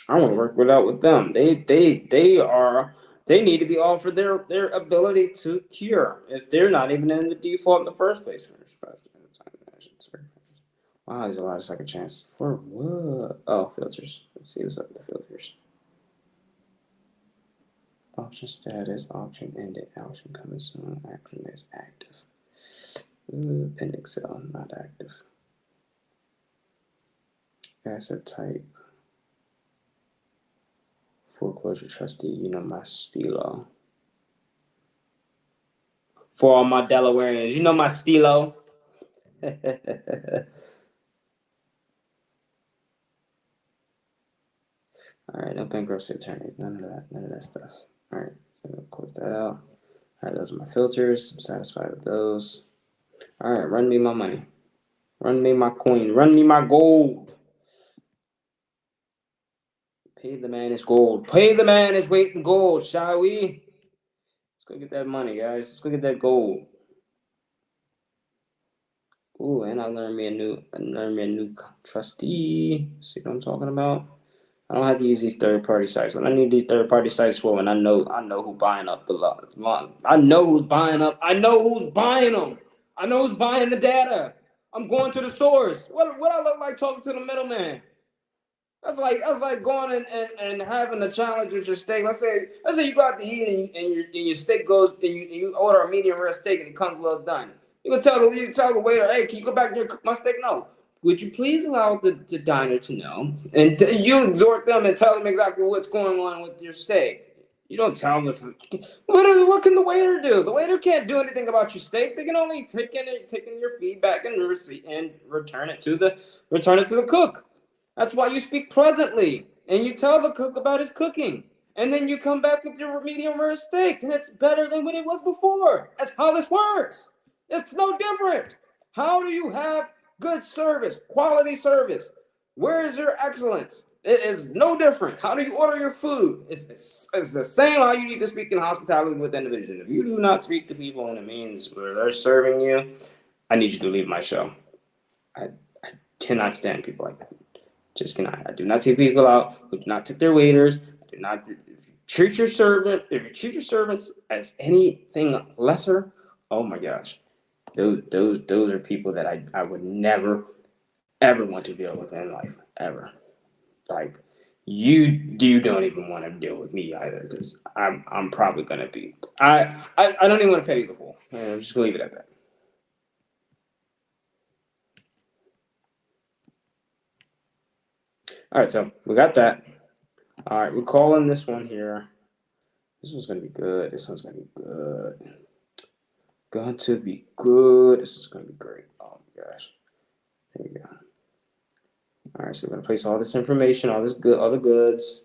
I want to work with them. They need to be offered their ability to cure if they're not even in the default in the first place. Wow, there's a lot of second chance. For what? Oh, filters. Let's see what's up with the filters. Auction status, auction ended, auction coming soon, action is active. Pending sale, not active. Asset type. Foreclosure trustee, you know my stilo. For all my Delawareans, you know my stilo. All right, no bankruptcy attorney, none of that stuff. All right, so I'm gonna close that out. All right, those are my filters. I'm satisfied with those. All right, run me my money. Run me my coin. Run me my gold. Pay the man his gold. Pay the man his weight in gold, shall we? Let's go get that money, guys. Let's go get that gold. Ooh, and I learned me a new trustee. See what I'm talking about? I don't have to use these third-party sites. When I need these third-party sites for, and I know who's buying up the lot. I know who's buying up. I know who's buying them. I know who's buying the data. I'm going to the source. What I look like talking to the middleman? That's like going and having a challenge with your steak. Let's say you go out to eat and your steak goes and you order a medium rare steak and it comes well done. You tell the waiter, hey, can you go back there and cook my steak? No. Would you please allow the diner to know? And you exhort them and tell them exactly what's going on with your steak. You don't tell them what can the waiter do? The waiter can't do anything about your steak. They can only take in your feedback and return it to the cook. That's why you speak pleasantly and you tell the cook about his cooking. And then you come back with your medium rare steak, and it's better than what it was before. That's how this works. It's no different. How do you have good service, quality service? Where is your excellence? It is no different. How do you order your food? It's the same how you need to speak in hospitality with individuals. If you do not speak to people in the means where they're serving you, I need you to leave my show. I cannot stand people like that. Just cannot. I do not take people out who do not tip their waiters. I do not. If you treat your servants as anything lesser, oh my gosh, those are people that I would never ever want to deal with in life ever. Like you don't even want to deal with me either because I'm probably gonna be. I don't even want to pay you the full. I'm just gonna leave it at that. All right, so we got that. All right, we're calling this one here. This one's gonna be good. This one's gonna be good. Going to be good. This is gonna be great. Oh my gosh. Here we go. All right, so we're gonna place all this information, all the goods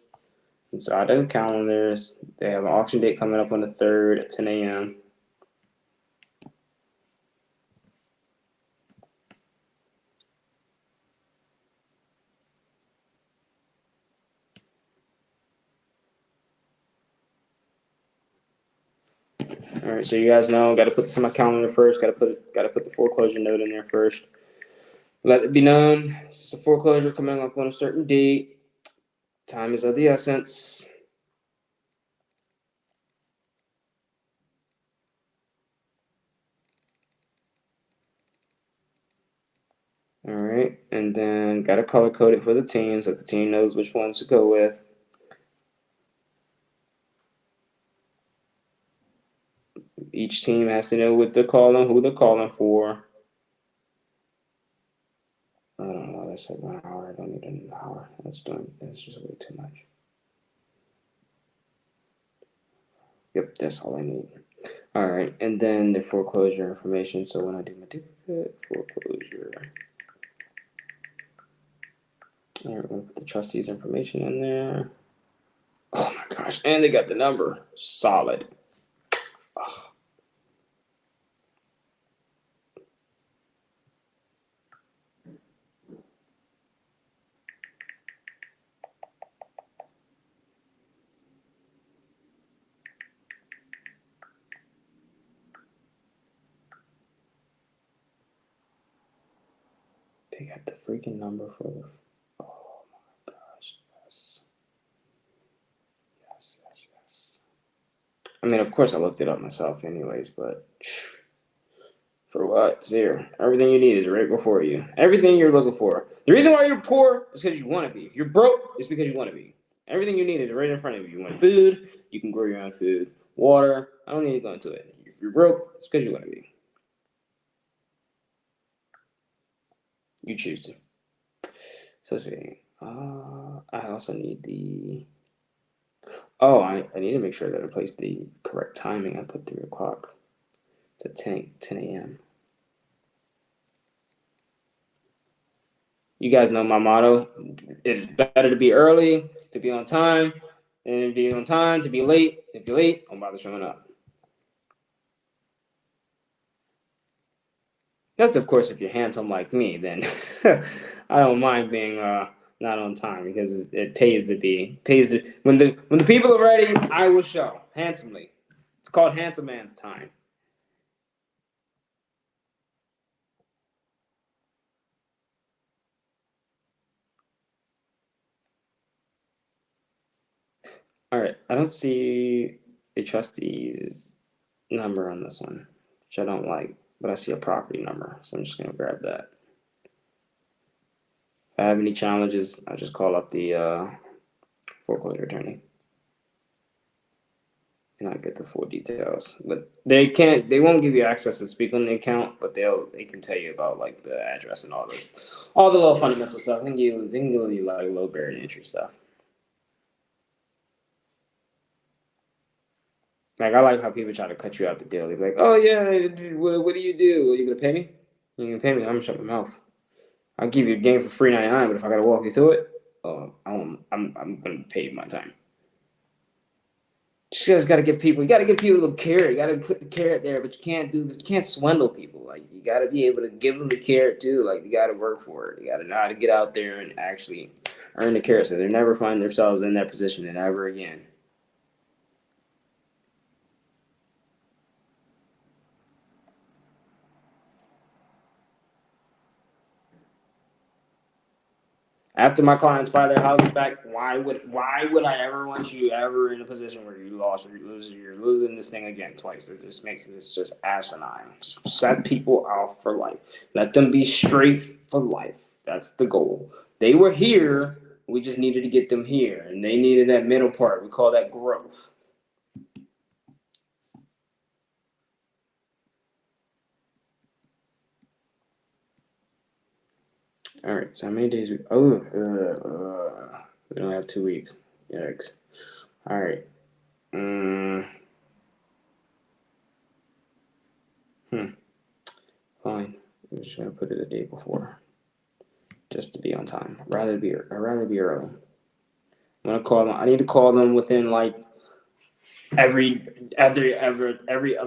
inside the calendars. They have an auction date coming up on the 3rd at 10 a.m. All right, so you guys know, got to put this in my calendar first. Got to put the foreclosure note in there first. Let it be known, it's a foreclosure coming up on a certain date. Time is of the essence. All right, and then got to color code it for the team so the team knows which ones to go with. Each team has to know what they're calling, who they're calling for. I don't know. That's like 1 hour. I don't need an hour. That's just way too much. Yep, that's all I need. All right, and then the foreclosure information. So when I do my duplicate foreclosure, all right, we're gonna put the trustee's information in there. Oh my gosh, and they got the number. Solid. Oh. They got the freaking number for the. Oh my gosh, yes. Yes. I mean, of course, I looked it up myself, anyways, but for what? It's there. Everything you need is right before you. Everything you're looking for. The reason why you're poor is because you want to be. If you're broke, it's because you want to be. Everything you need is right in front of you. You want food, you can grow your own food. Water, I don't need to go into it. If you're broke, it's because you want to be. You choose to. So let's see. I also need the. Oh, I need to make sure that I place the correct timing. I put 3 o'clock to 10 a.m. You guys know my motto. It is better to be early, to be on time, than being on time, to be late. If you're late, don't bother showing up. That's, of course, if you're handsome like me, then I don't mind being not on time because it pays to be. When the people are ready, I will show handsomely. It's called handsome man's time. All right, I don't see a trustee's number on this one, which I don't like, but I see a property number, so I'm just gonna grab that. If I have any challenges, I'll just call up the foreclosure attorney and I'll get the full details. But they won't give you access to speak on the account, but they can tell you about like the address and all the little fundamental stuff. They can give you like low barrier to entry stuff. Like, I like how people try to cut you out the deal. They're like, "Oh yeah, what do you do? Are you gonna pay me? You gonna pay me? I'm gonna shut my mouth. I'll give you a game for free 99, but if I gotta walk you through it, I'm gonna pay you my time." You just gotta give people. You gotta give people a little carrot. You gotta put the carrot there, but you can't do this. You can't swindle people. Like, you gotta be able to give them the carrot too. Like, you gotta work for it. You gotta know how to get out there and actually earn the carrot, so they never find themselves in that position and ever again. After my clients buy their houses back, why would I ever want you ever in a position where you lost or you're losing this thing again twice? It just makes it's just asinine. Just set people off for life. Let them be straight for life. That's the goal. They were here. We just needed to get them here, and they needed that middle part. We call that growth. All right, so how many days we don't have 2 weeks. Yikes. All right. Fine. I'm just gonna put it a day before, just to be on time. I'd rather be early. I'm gonna call them. I need to call them within like every other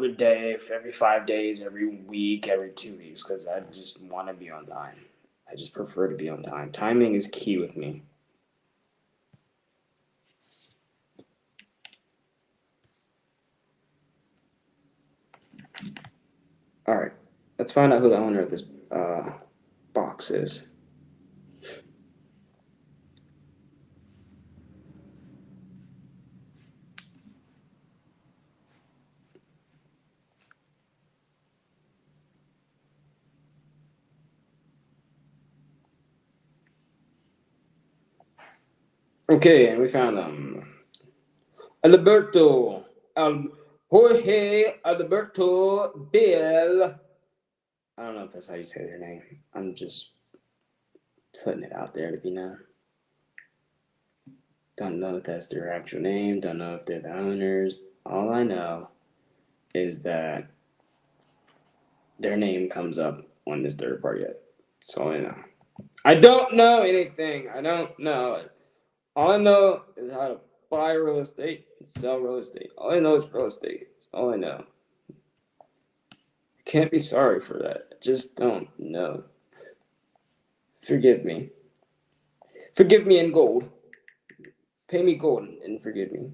day, every 5 days, every week, every 2 weeks, because I just want to be on time. I just prefer to be on time. Timing is key with me. All right, let's find out who the owner of this box is. Okay, and we found Jorge Alberto Bill. I don't know if that's how you say their name. I'm just putting it out there to be known. Don't know if that's their actual name. Don't know if they're the owners. All I know is that their name comes up on this third party yet. That's all I know. I don't know anything. I don't know it. All I know is how to buy real estate and sell real estate. All I know is real estate. That's all I know. I can't be sorry for that. I just don't know. Forgive me. Forgive me in gold. Pay me gold and forgive me.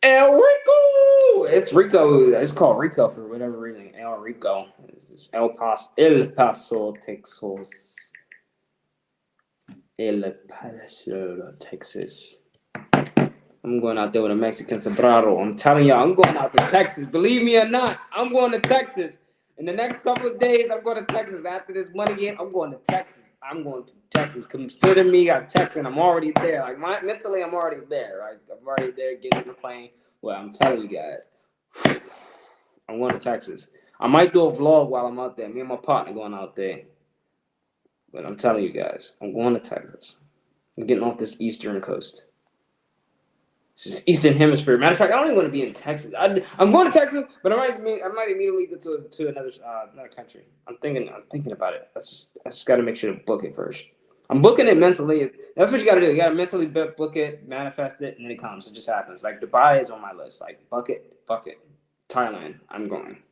El Rico! It's Rico. It's called Rico for whatever reason. El Rico. It's El Paso, Texas. El Paso, Texas. I'm going out there with a Mexican sombrero. I'm telling y'all, I'm going out to Texas. Believe me or not, I'm going to Texas. In the next couple of days, I'm going to Texas. After this money game, I'm going to Texas. I'm going to Texas. Consider me a Texan. I'm already there. Like, mentally, I'm already there. Right? I'm already there getting in the plane. Well, I'm telling you guys, I'm going to Texas. I might do a vlog while I'm out there. Me and my partner going out there. But I'm telling you guys, I'm going to Texas. I'm getting off this eastern coast. This is Eastern Hemisphere. Matter of fact, I don't even want to be in Texas. I'm going to Texas, but I might immediately go to another country. I'm thinking about it. I just got to make sure to book it first. I'm booking it mentally. That's what you got to do. You got to mentally book it, manifest it, and then it comes. It just happens. Like, Dubai is on my list. Like, book it. Thailand, I'm going.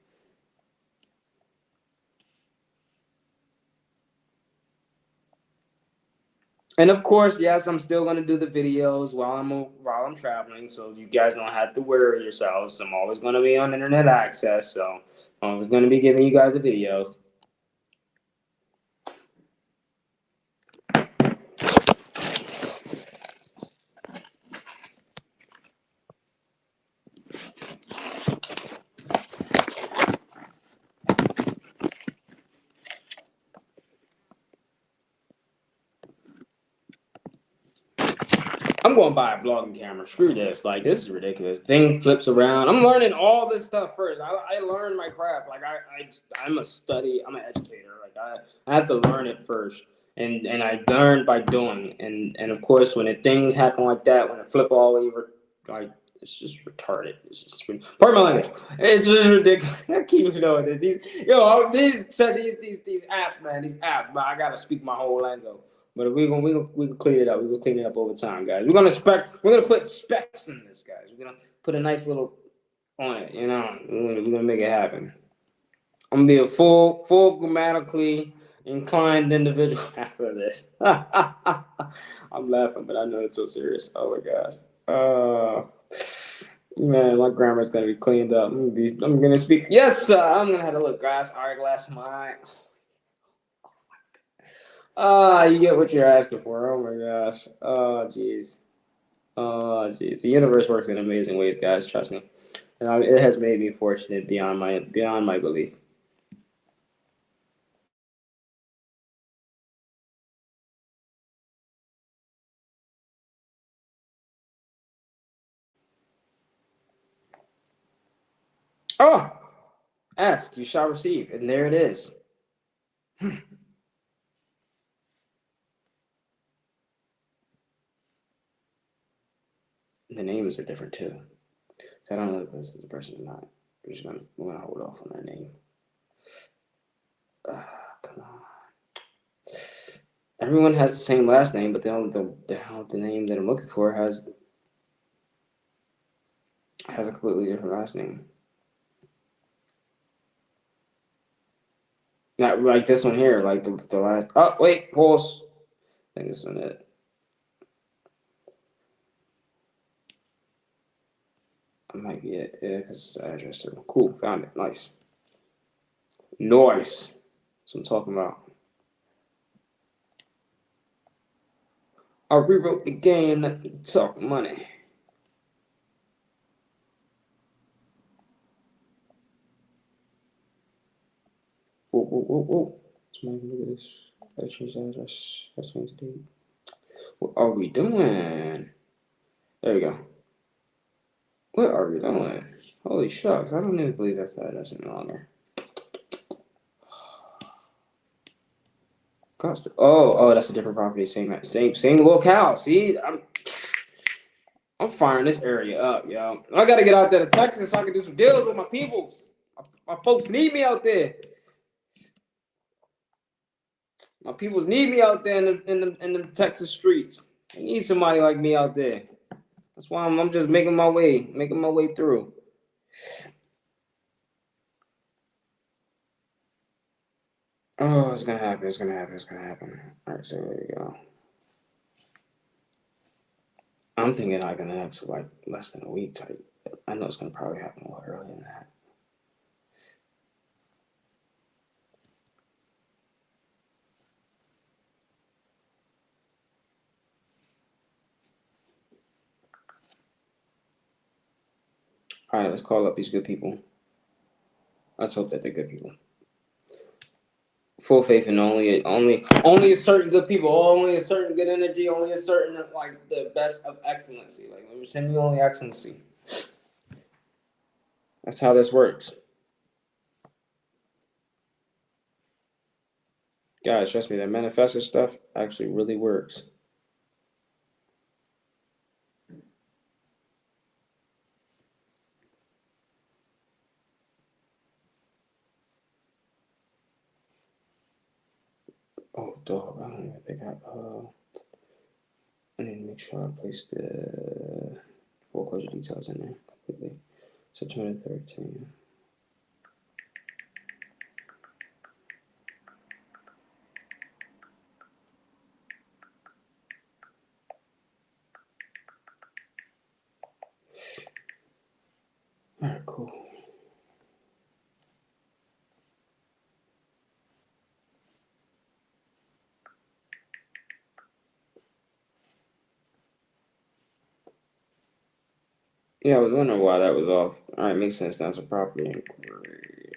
And of course, yes, I'm still gonna do the videos while I'm traveling, so you guys don't have to worry yourselves. I'm always gonna be on internet access, so I'm always gonna be giving you guys the videos. I'm going to buy a vlogging camera. Screw this. Like, this is ridiculous. Thing flips around. I'm learning all this stuff first. I learned my craft. Like, I'm an educator. Like, I have to learn it first. And I learned by doing. And of course, when things happen like that, when it flip all over, like, it's just retarded. It's just, pardon my language. It's just ridiculous. I keep knowing these apps, man. These apps, but I gotta speak my whole lingo. But we gonna clean it up. We're gonna clean it up over time, guys. We're gonna put specs in this, guys. We're gonna put a nice little on it. You know, we're gonna make it happen. I'm gonna be a full grammatically inclined individual after this. I'm laughing, but I know it's so serious. Oh my gosh. Man, my grammar's gonna be cleaned up. I'm gonna speak. Yes, sir. I'm gonna have a little hourglass mind. You get what you're asking for. Oh my gosh. Oh jeez. Oh jeez. The universe works in amazing ways, guys. Trust me. And it has made me fortunate beyond my belief. Oh, ask, you shall receive, and there it is. The names are different too. So I don't know if this is a person or not. We're gonna hold off on their name. Come on. Everyone has the same last name, but the name that I'm looking for has a completely different last name. Not like this one here, like the last. Oh wait, pulse. I think this one it. That might be it. Yeah, because it's the address too. Cool, found it. Nice. Noise. That's what I'm talking about. I rewrote the game. Let me talk money. Whoa. Let's make a look at this. Gotta change the address. Gotta change the date. What are we doing? There we go. What are we doing? Holy shucks. I don't even believe that's the address any longer. Cost. Oh, that's a different property. Same locale. See, I'm firing this area up, yo. I gotta get out there to Texas so I can do some deals with my peoples. My folks need me out there. My peoples need me out there in the Texas streets. They need somebody like me out there. That's why I'm just making my way through. Oh, it's gonna happen. All right, so there you go. I'm thinking like in the next like less than a week type. I know it's gonna probably happen a little earlier than that. All right, let's call up these good people. Let's hope that they're good people. Full faith in only a certain good people, only a certain good energy, only a certain like the best of excellency. Like send me only excellency. That's how this works. Guys, trust me, that manifested stuff actually really works. Oh, dog, I don't even think I need to make sure I placed the foreclosure details in there completely. September 13th. All right, cool. Yeah, I was wondering why that was off. All right, makes sense. That's a property inquiry.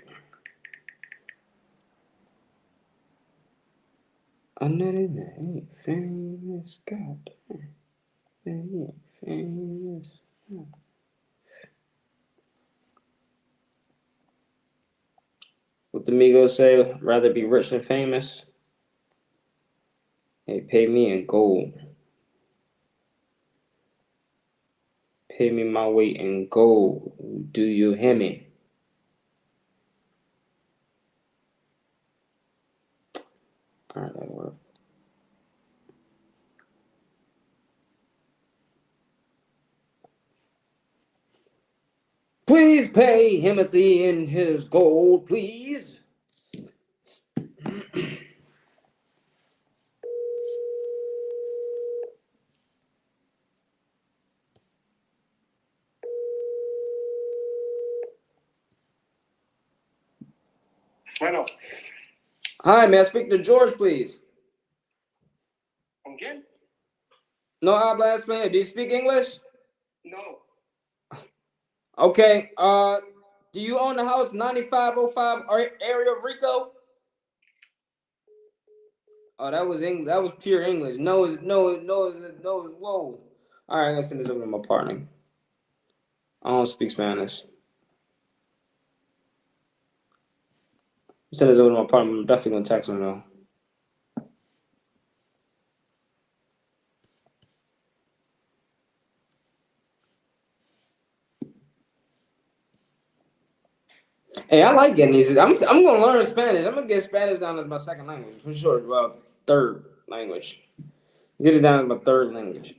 I'm not in there. Ain't famous. God damn. famous. What the Migos say? Rather be rich than famous. Hey, pay me in gold. Pay me my weight in gold. Do you hear me? All right, that'll work. Please pay Timothy in his gold, please. Bueno, Hi, may I speak to George, please? ¿con quién? No habla español. Do you speak English? No. Okay. Do you own the house 9505 area of Rico? Oh, that was English. That was pure English. No, no. Whoa. All right, I'm gonna send this over to my partner. I don't speak Spanish. Send this over to my partner. I'm definitely gonna text him though. Hey, I like getting these. I'm gonna learn Spanish. I'm gonna get Spanish down as my second language for sure. Well, third language. Get it down as my third language.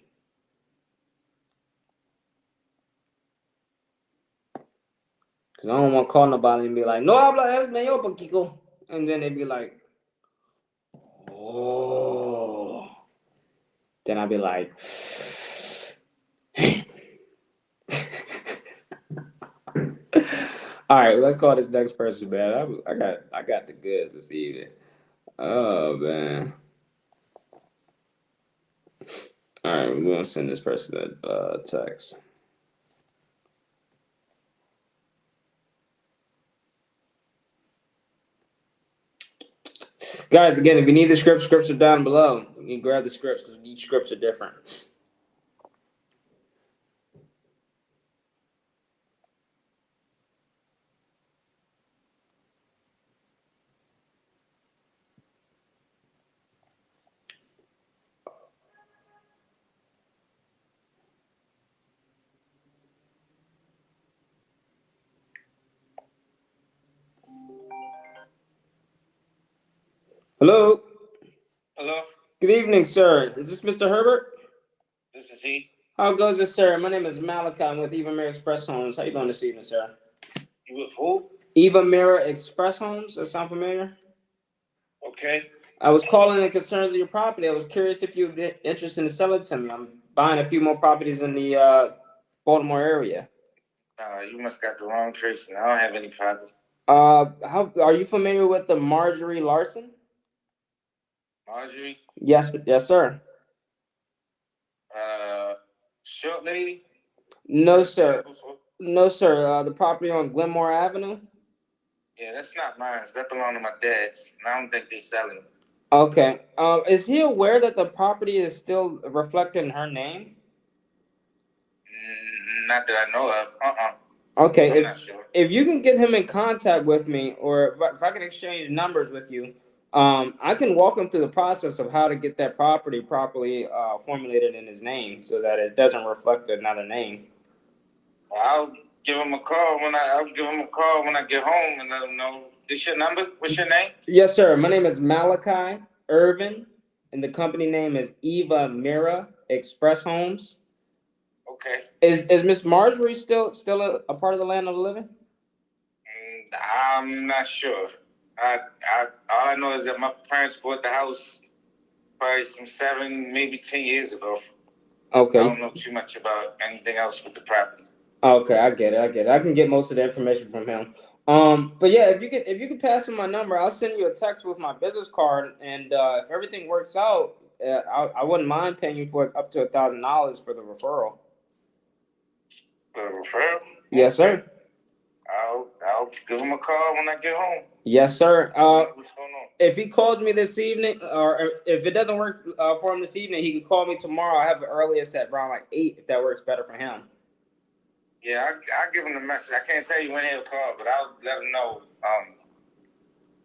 Cause I don't want to call nobody and be like, no habla español, Paquico, and then they be like, oh. Then I'd be like, all right, let's call this next person, man. I got the goods this evening. Oh man. All right, we're gonna send this person a text. Guys, again, if you need the scripts are down below. You can grab the scripts because each scripts are different. Hello. Hello, Good evening, sir. Is this Mr. Herbert? this is he. How goes it, sir? My name is Malachi. I'm with Eva Mirror Express Homes. How you doing this evening, sir? You with who? Eva Mirror Express Homes. That sound familiar? Okay. I was calling in concerns of your property. I was curious if you'd be interested in selling to me. I'm buying a few more properties in the Baltimore area. You must got the wrong person. I don't have any problem. How are you familiar with the Marjorie Larson? Marjorie? Yes, sir. Short lady? No, sir. No, sir. The property on Glenmore Avenue. Yeah, that's not mine. That belongs to my dad's. And I don't think they're selling it. Okay. Is he aware that the property is still reflected in her name? Not that I know of. Okay. I'm not sure. If you can get him in contact with me, or if I can exchange numbers with you, I can walk him through the process of how to get that property properly formulated in his name so that it doesn't reflect another name. Well, I'll give him a call when I get home and let him know. This your number? What's your name? Yes, sir. My name is Malachi Irvin, and the company name is Eva Mirror Express Homes. Okay. Is Miss Marjorie still a part of the land of the living? I'm not sure. All I know is that my parents bought the house probably some 7, maybe 10 years ago. Okay. I don't know too much about anything else with the property. Okay, I get it. I can get most of the information from him. But yeah, if you could pass him my number, I'll send you a text with my business card, and if everything works out, I wouldn't mind paying you for up to $1,000 for the referral. For the referral? Yes, sir. I'll give him a call when I get home. Yes, sir. What's going on? If he calls me this evening, or if it doesn't work for him this evening, he can call me tomorrow. I have it earliest at around like 8, if that works better for him. Yeah, I'll give him the message. I can't tell you when he'll call, but I'll let him know.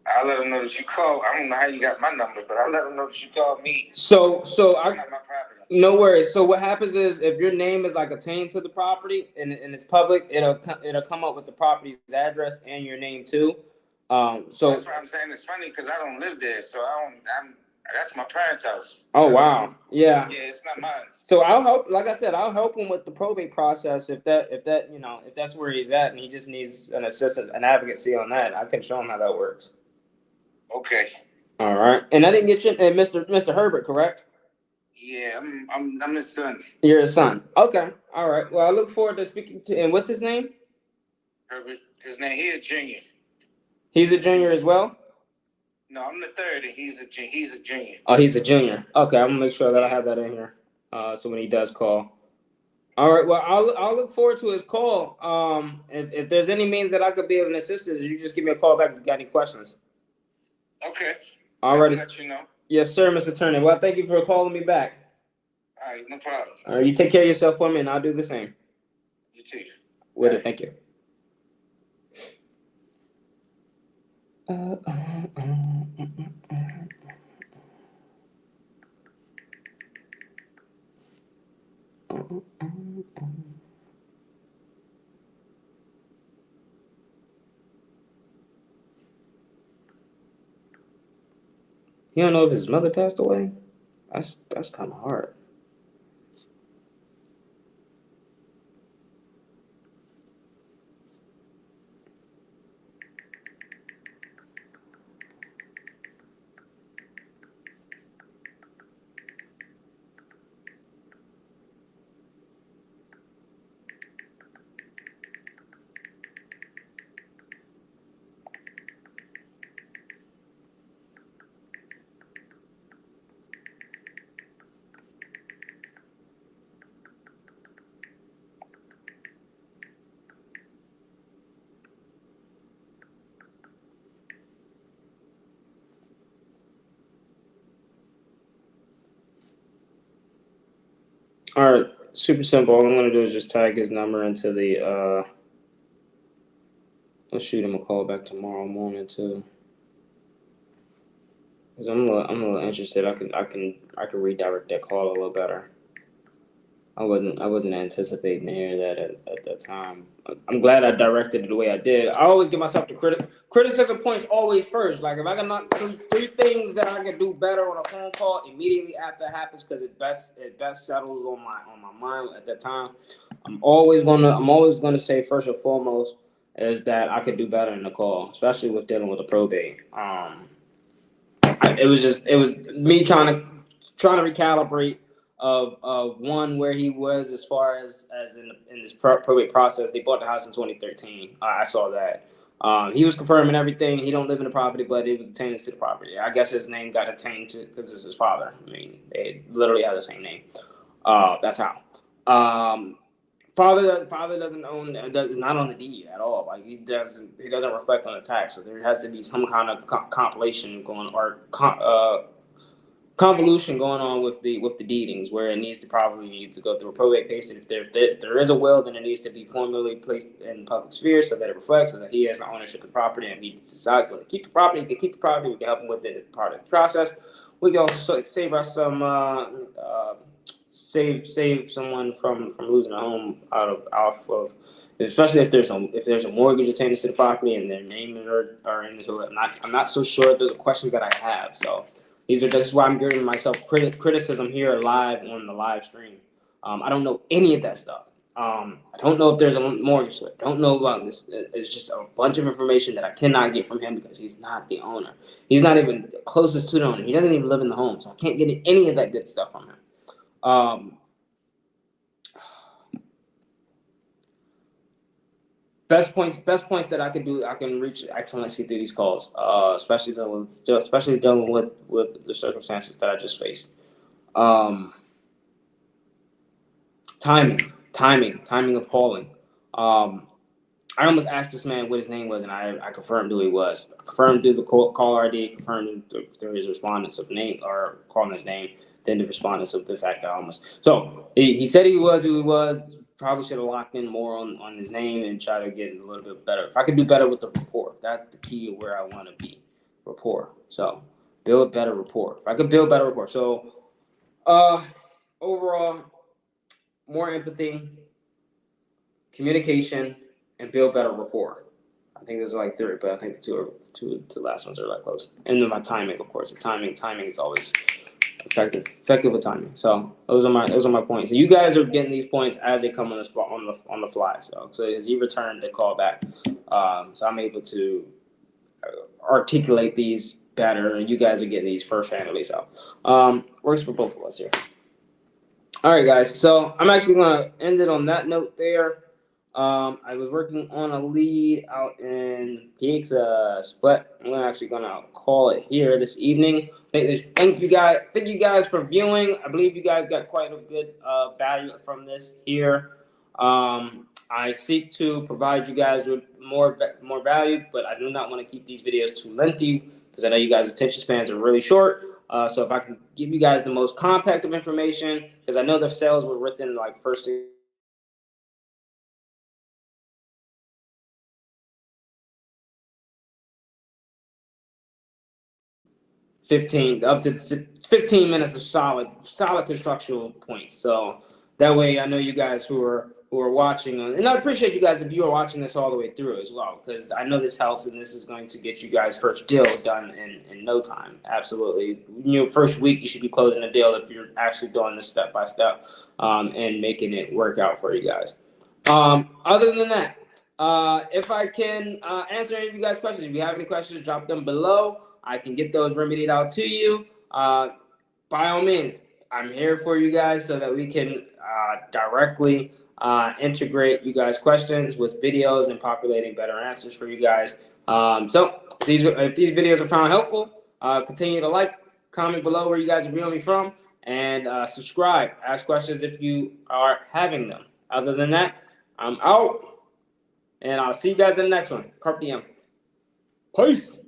I'll let him know that you called. I don't know how you got my number, but I'll let him know that you called me. So It's not my property. no worries. So what happens is, if your name is like attained to the property and it's public, it'll come up with the property's address and your name too. So That's why I'm saying it's funny because I don't live there, so that's my parents' house. oh wow, yeah. Yeah, it's not mine. So I'll help. Like I said, I'll help him with the probate process if that's where he's at and he just needs an assistant, an advocacy on that. I can show him how that works. Okay. All right. And I didn't get you, and Mr. Herbert, correct? Yeah, I'm his son. You're his son. Okay. All right. Well, I look forward to speaking to. And what's his name? Herbert. His name. He's a junior. He's a junior as well. No, I'm the third, and he's a junior. Oh, he's a junior. Okay, I'm gonna make sure that I have that in here. So when he does call. All right. Well, I'll look forward to his call. If there's any means that I could be of an assistance, you just give me a call back if you got any questions. Okay. All right. I'll let you know. Yes, sir, Mr. Turner. Well, thank you for calling me back. All right, no problem. All right, you take care of yourself for me, and I'll do the same. You too. With it, thank you. You don't know if his mother passed away? That's kind of hard. All right, super simple. All I'm gonna do is just tag his number into the. I'll shoot him a call back tomorrow morning too. Cause I'm a little interested. I can redirect that call a little better. I wasn't anticipating to hear that at that time. I'm glad I directed it the way I did. I always give myself the criticism points always first. Like if I can knock three things that I can do better on a phone call immediately after it happens, because it best settles on my mind at that time. I'm always gonna say first and foremost is that I could do better in the call, especially with dealing with a probate. It was me trying to recalibrate of one where he was as far as in this probate process. They bought the house in 2013. I saw that. He was confirming everything. He don't live in the property, but it was attained to the property. I guess his name got attained to because it's his father. I mean, they literally have the same name. That's how. Father doesn't own, is not on the deed at all. Like he doesn't reflect on the tax. So there has to be some kind of compilation going or convolution going on with the deedings, where it needs to go through a probate case. And if there is a will, then it needs to be formally placed in public sphere so that it reflects, so that he has the ownership of the property. And if he decides to keep the property, he can keep the property. We can help him with it as part of the process. We can also save us some save someone from losing a home off of, especially if there's a mortgage attached to the property and their name are in this. I'm not so sure. Those are questions that I have. So this is why I'm giving myself criticism here live on the live stream. I don't know any of that stuff. I don't know if there's a mortgage slip. I don't know about this. It's just a bunch of information that I cannot get from him because he's not the owner. He's not even closest to the owner. He doesn't even live in the home, so I can't get any of that good stuff from him. Best points that I can do. I can reach excellency through these calls, especially dealing with the circumstances that I just faced. Timing of calling. I almost asked this man what his name was, and I confirmed who he was. I confirmed through the call ID, confirmed through his respondents of name or calling his name, then the respondents of the fact that I almost. So he said he was who he was. Probably should have locked in more on his name and try to get a little bit better. If I could do better with the rapport, that's the key of where I want to be. Rapport. So build better rapport. If I could build better rapport. So overall, more empathy, communication, and build better rapport. I think there's like three, but I think the two last ones are like close. And then my timing, of course. The timing is always effective with timing. So those are my points. And you guys are getting these points as they come on the fly. So as he returned the call back, so I'm able to articulate these better, and you guys are getting these firsthand. So works for both of us here. All right, guys. So I'm actually gonna end it on that note there. I was working on a lead out in Texas, but I'm actually gonna call it here this evening. Thank you guys for viewing. I believe you guys got quite a good value from this here. I seek to provide you guys with more value, but I do not want to keep these videos too lengthy because I know you guys' attention spans are really short. So if I can give you guys the most compact of information, because I know the sales were within like first 15 up to 15 minutes of solid constructional points. So that way I know you guys who are watching, and I appreciate you guys if you are watching this all the way through as well, because I know this helps and this is going to get you guys first deal done in no time. Absolutely. First week you should be closing a deal if you're actually doing this step by step and making it work out for you guys. Other than that, if I can answer any of you guys' questions, if you have any questions, drop them below. I can get those remedied out to you. By all means, I'm here for you guys so that we can directly integrate you guys' questions with videos and populating better answers for you guys. So if these videos are found helpful, continue to like, comment below where you guys are viewing me from, and subscribe. Ask questions if you are having them. Other than that, I'm out, and I'll see you guys in the next one. Carpe diem. Peace.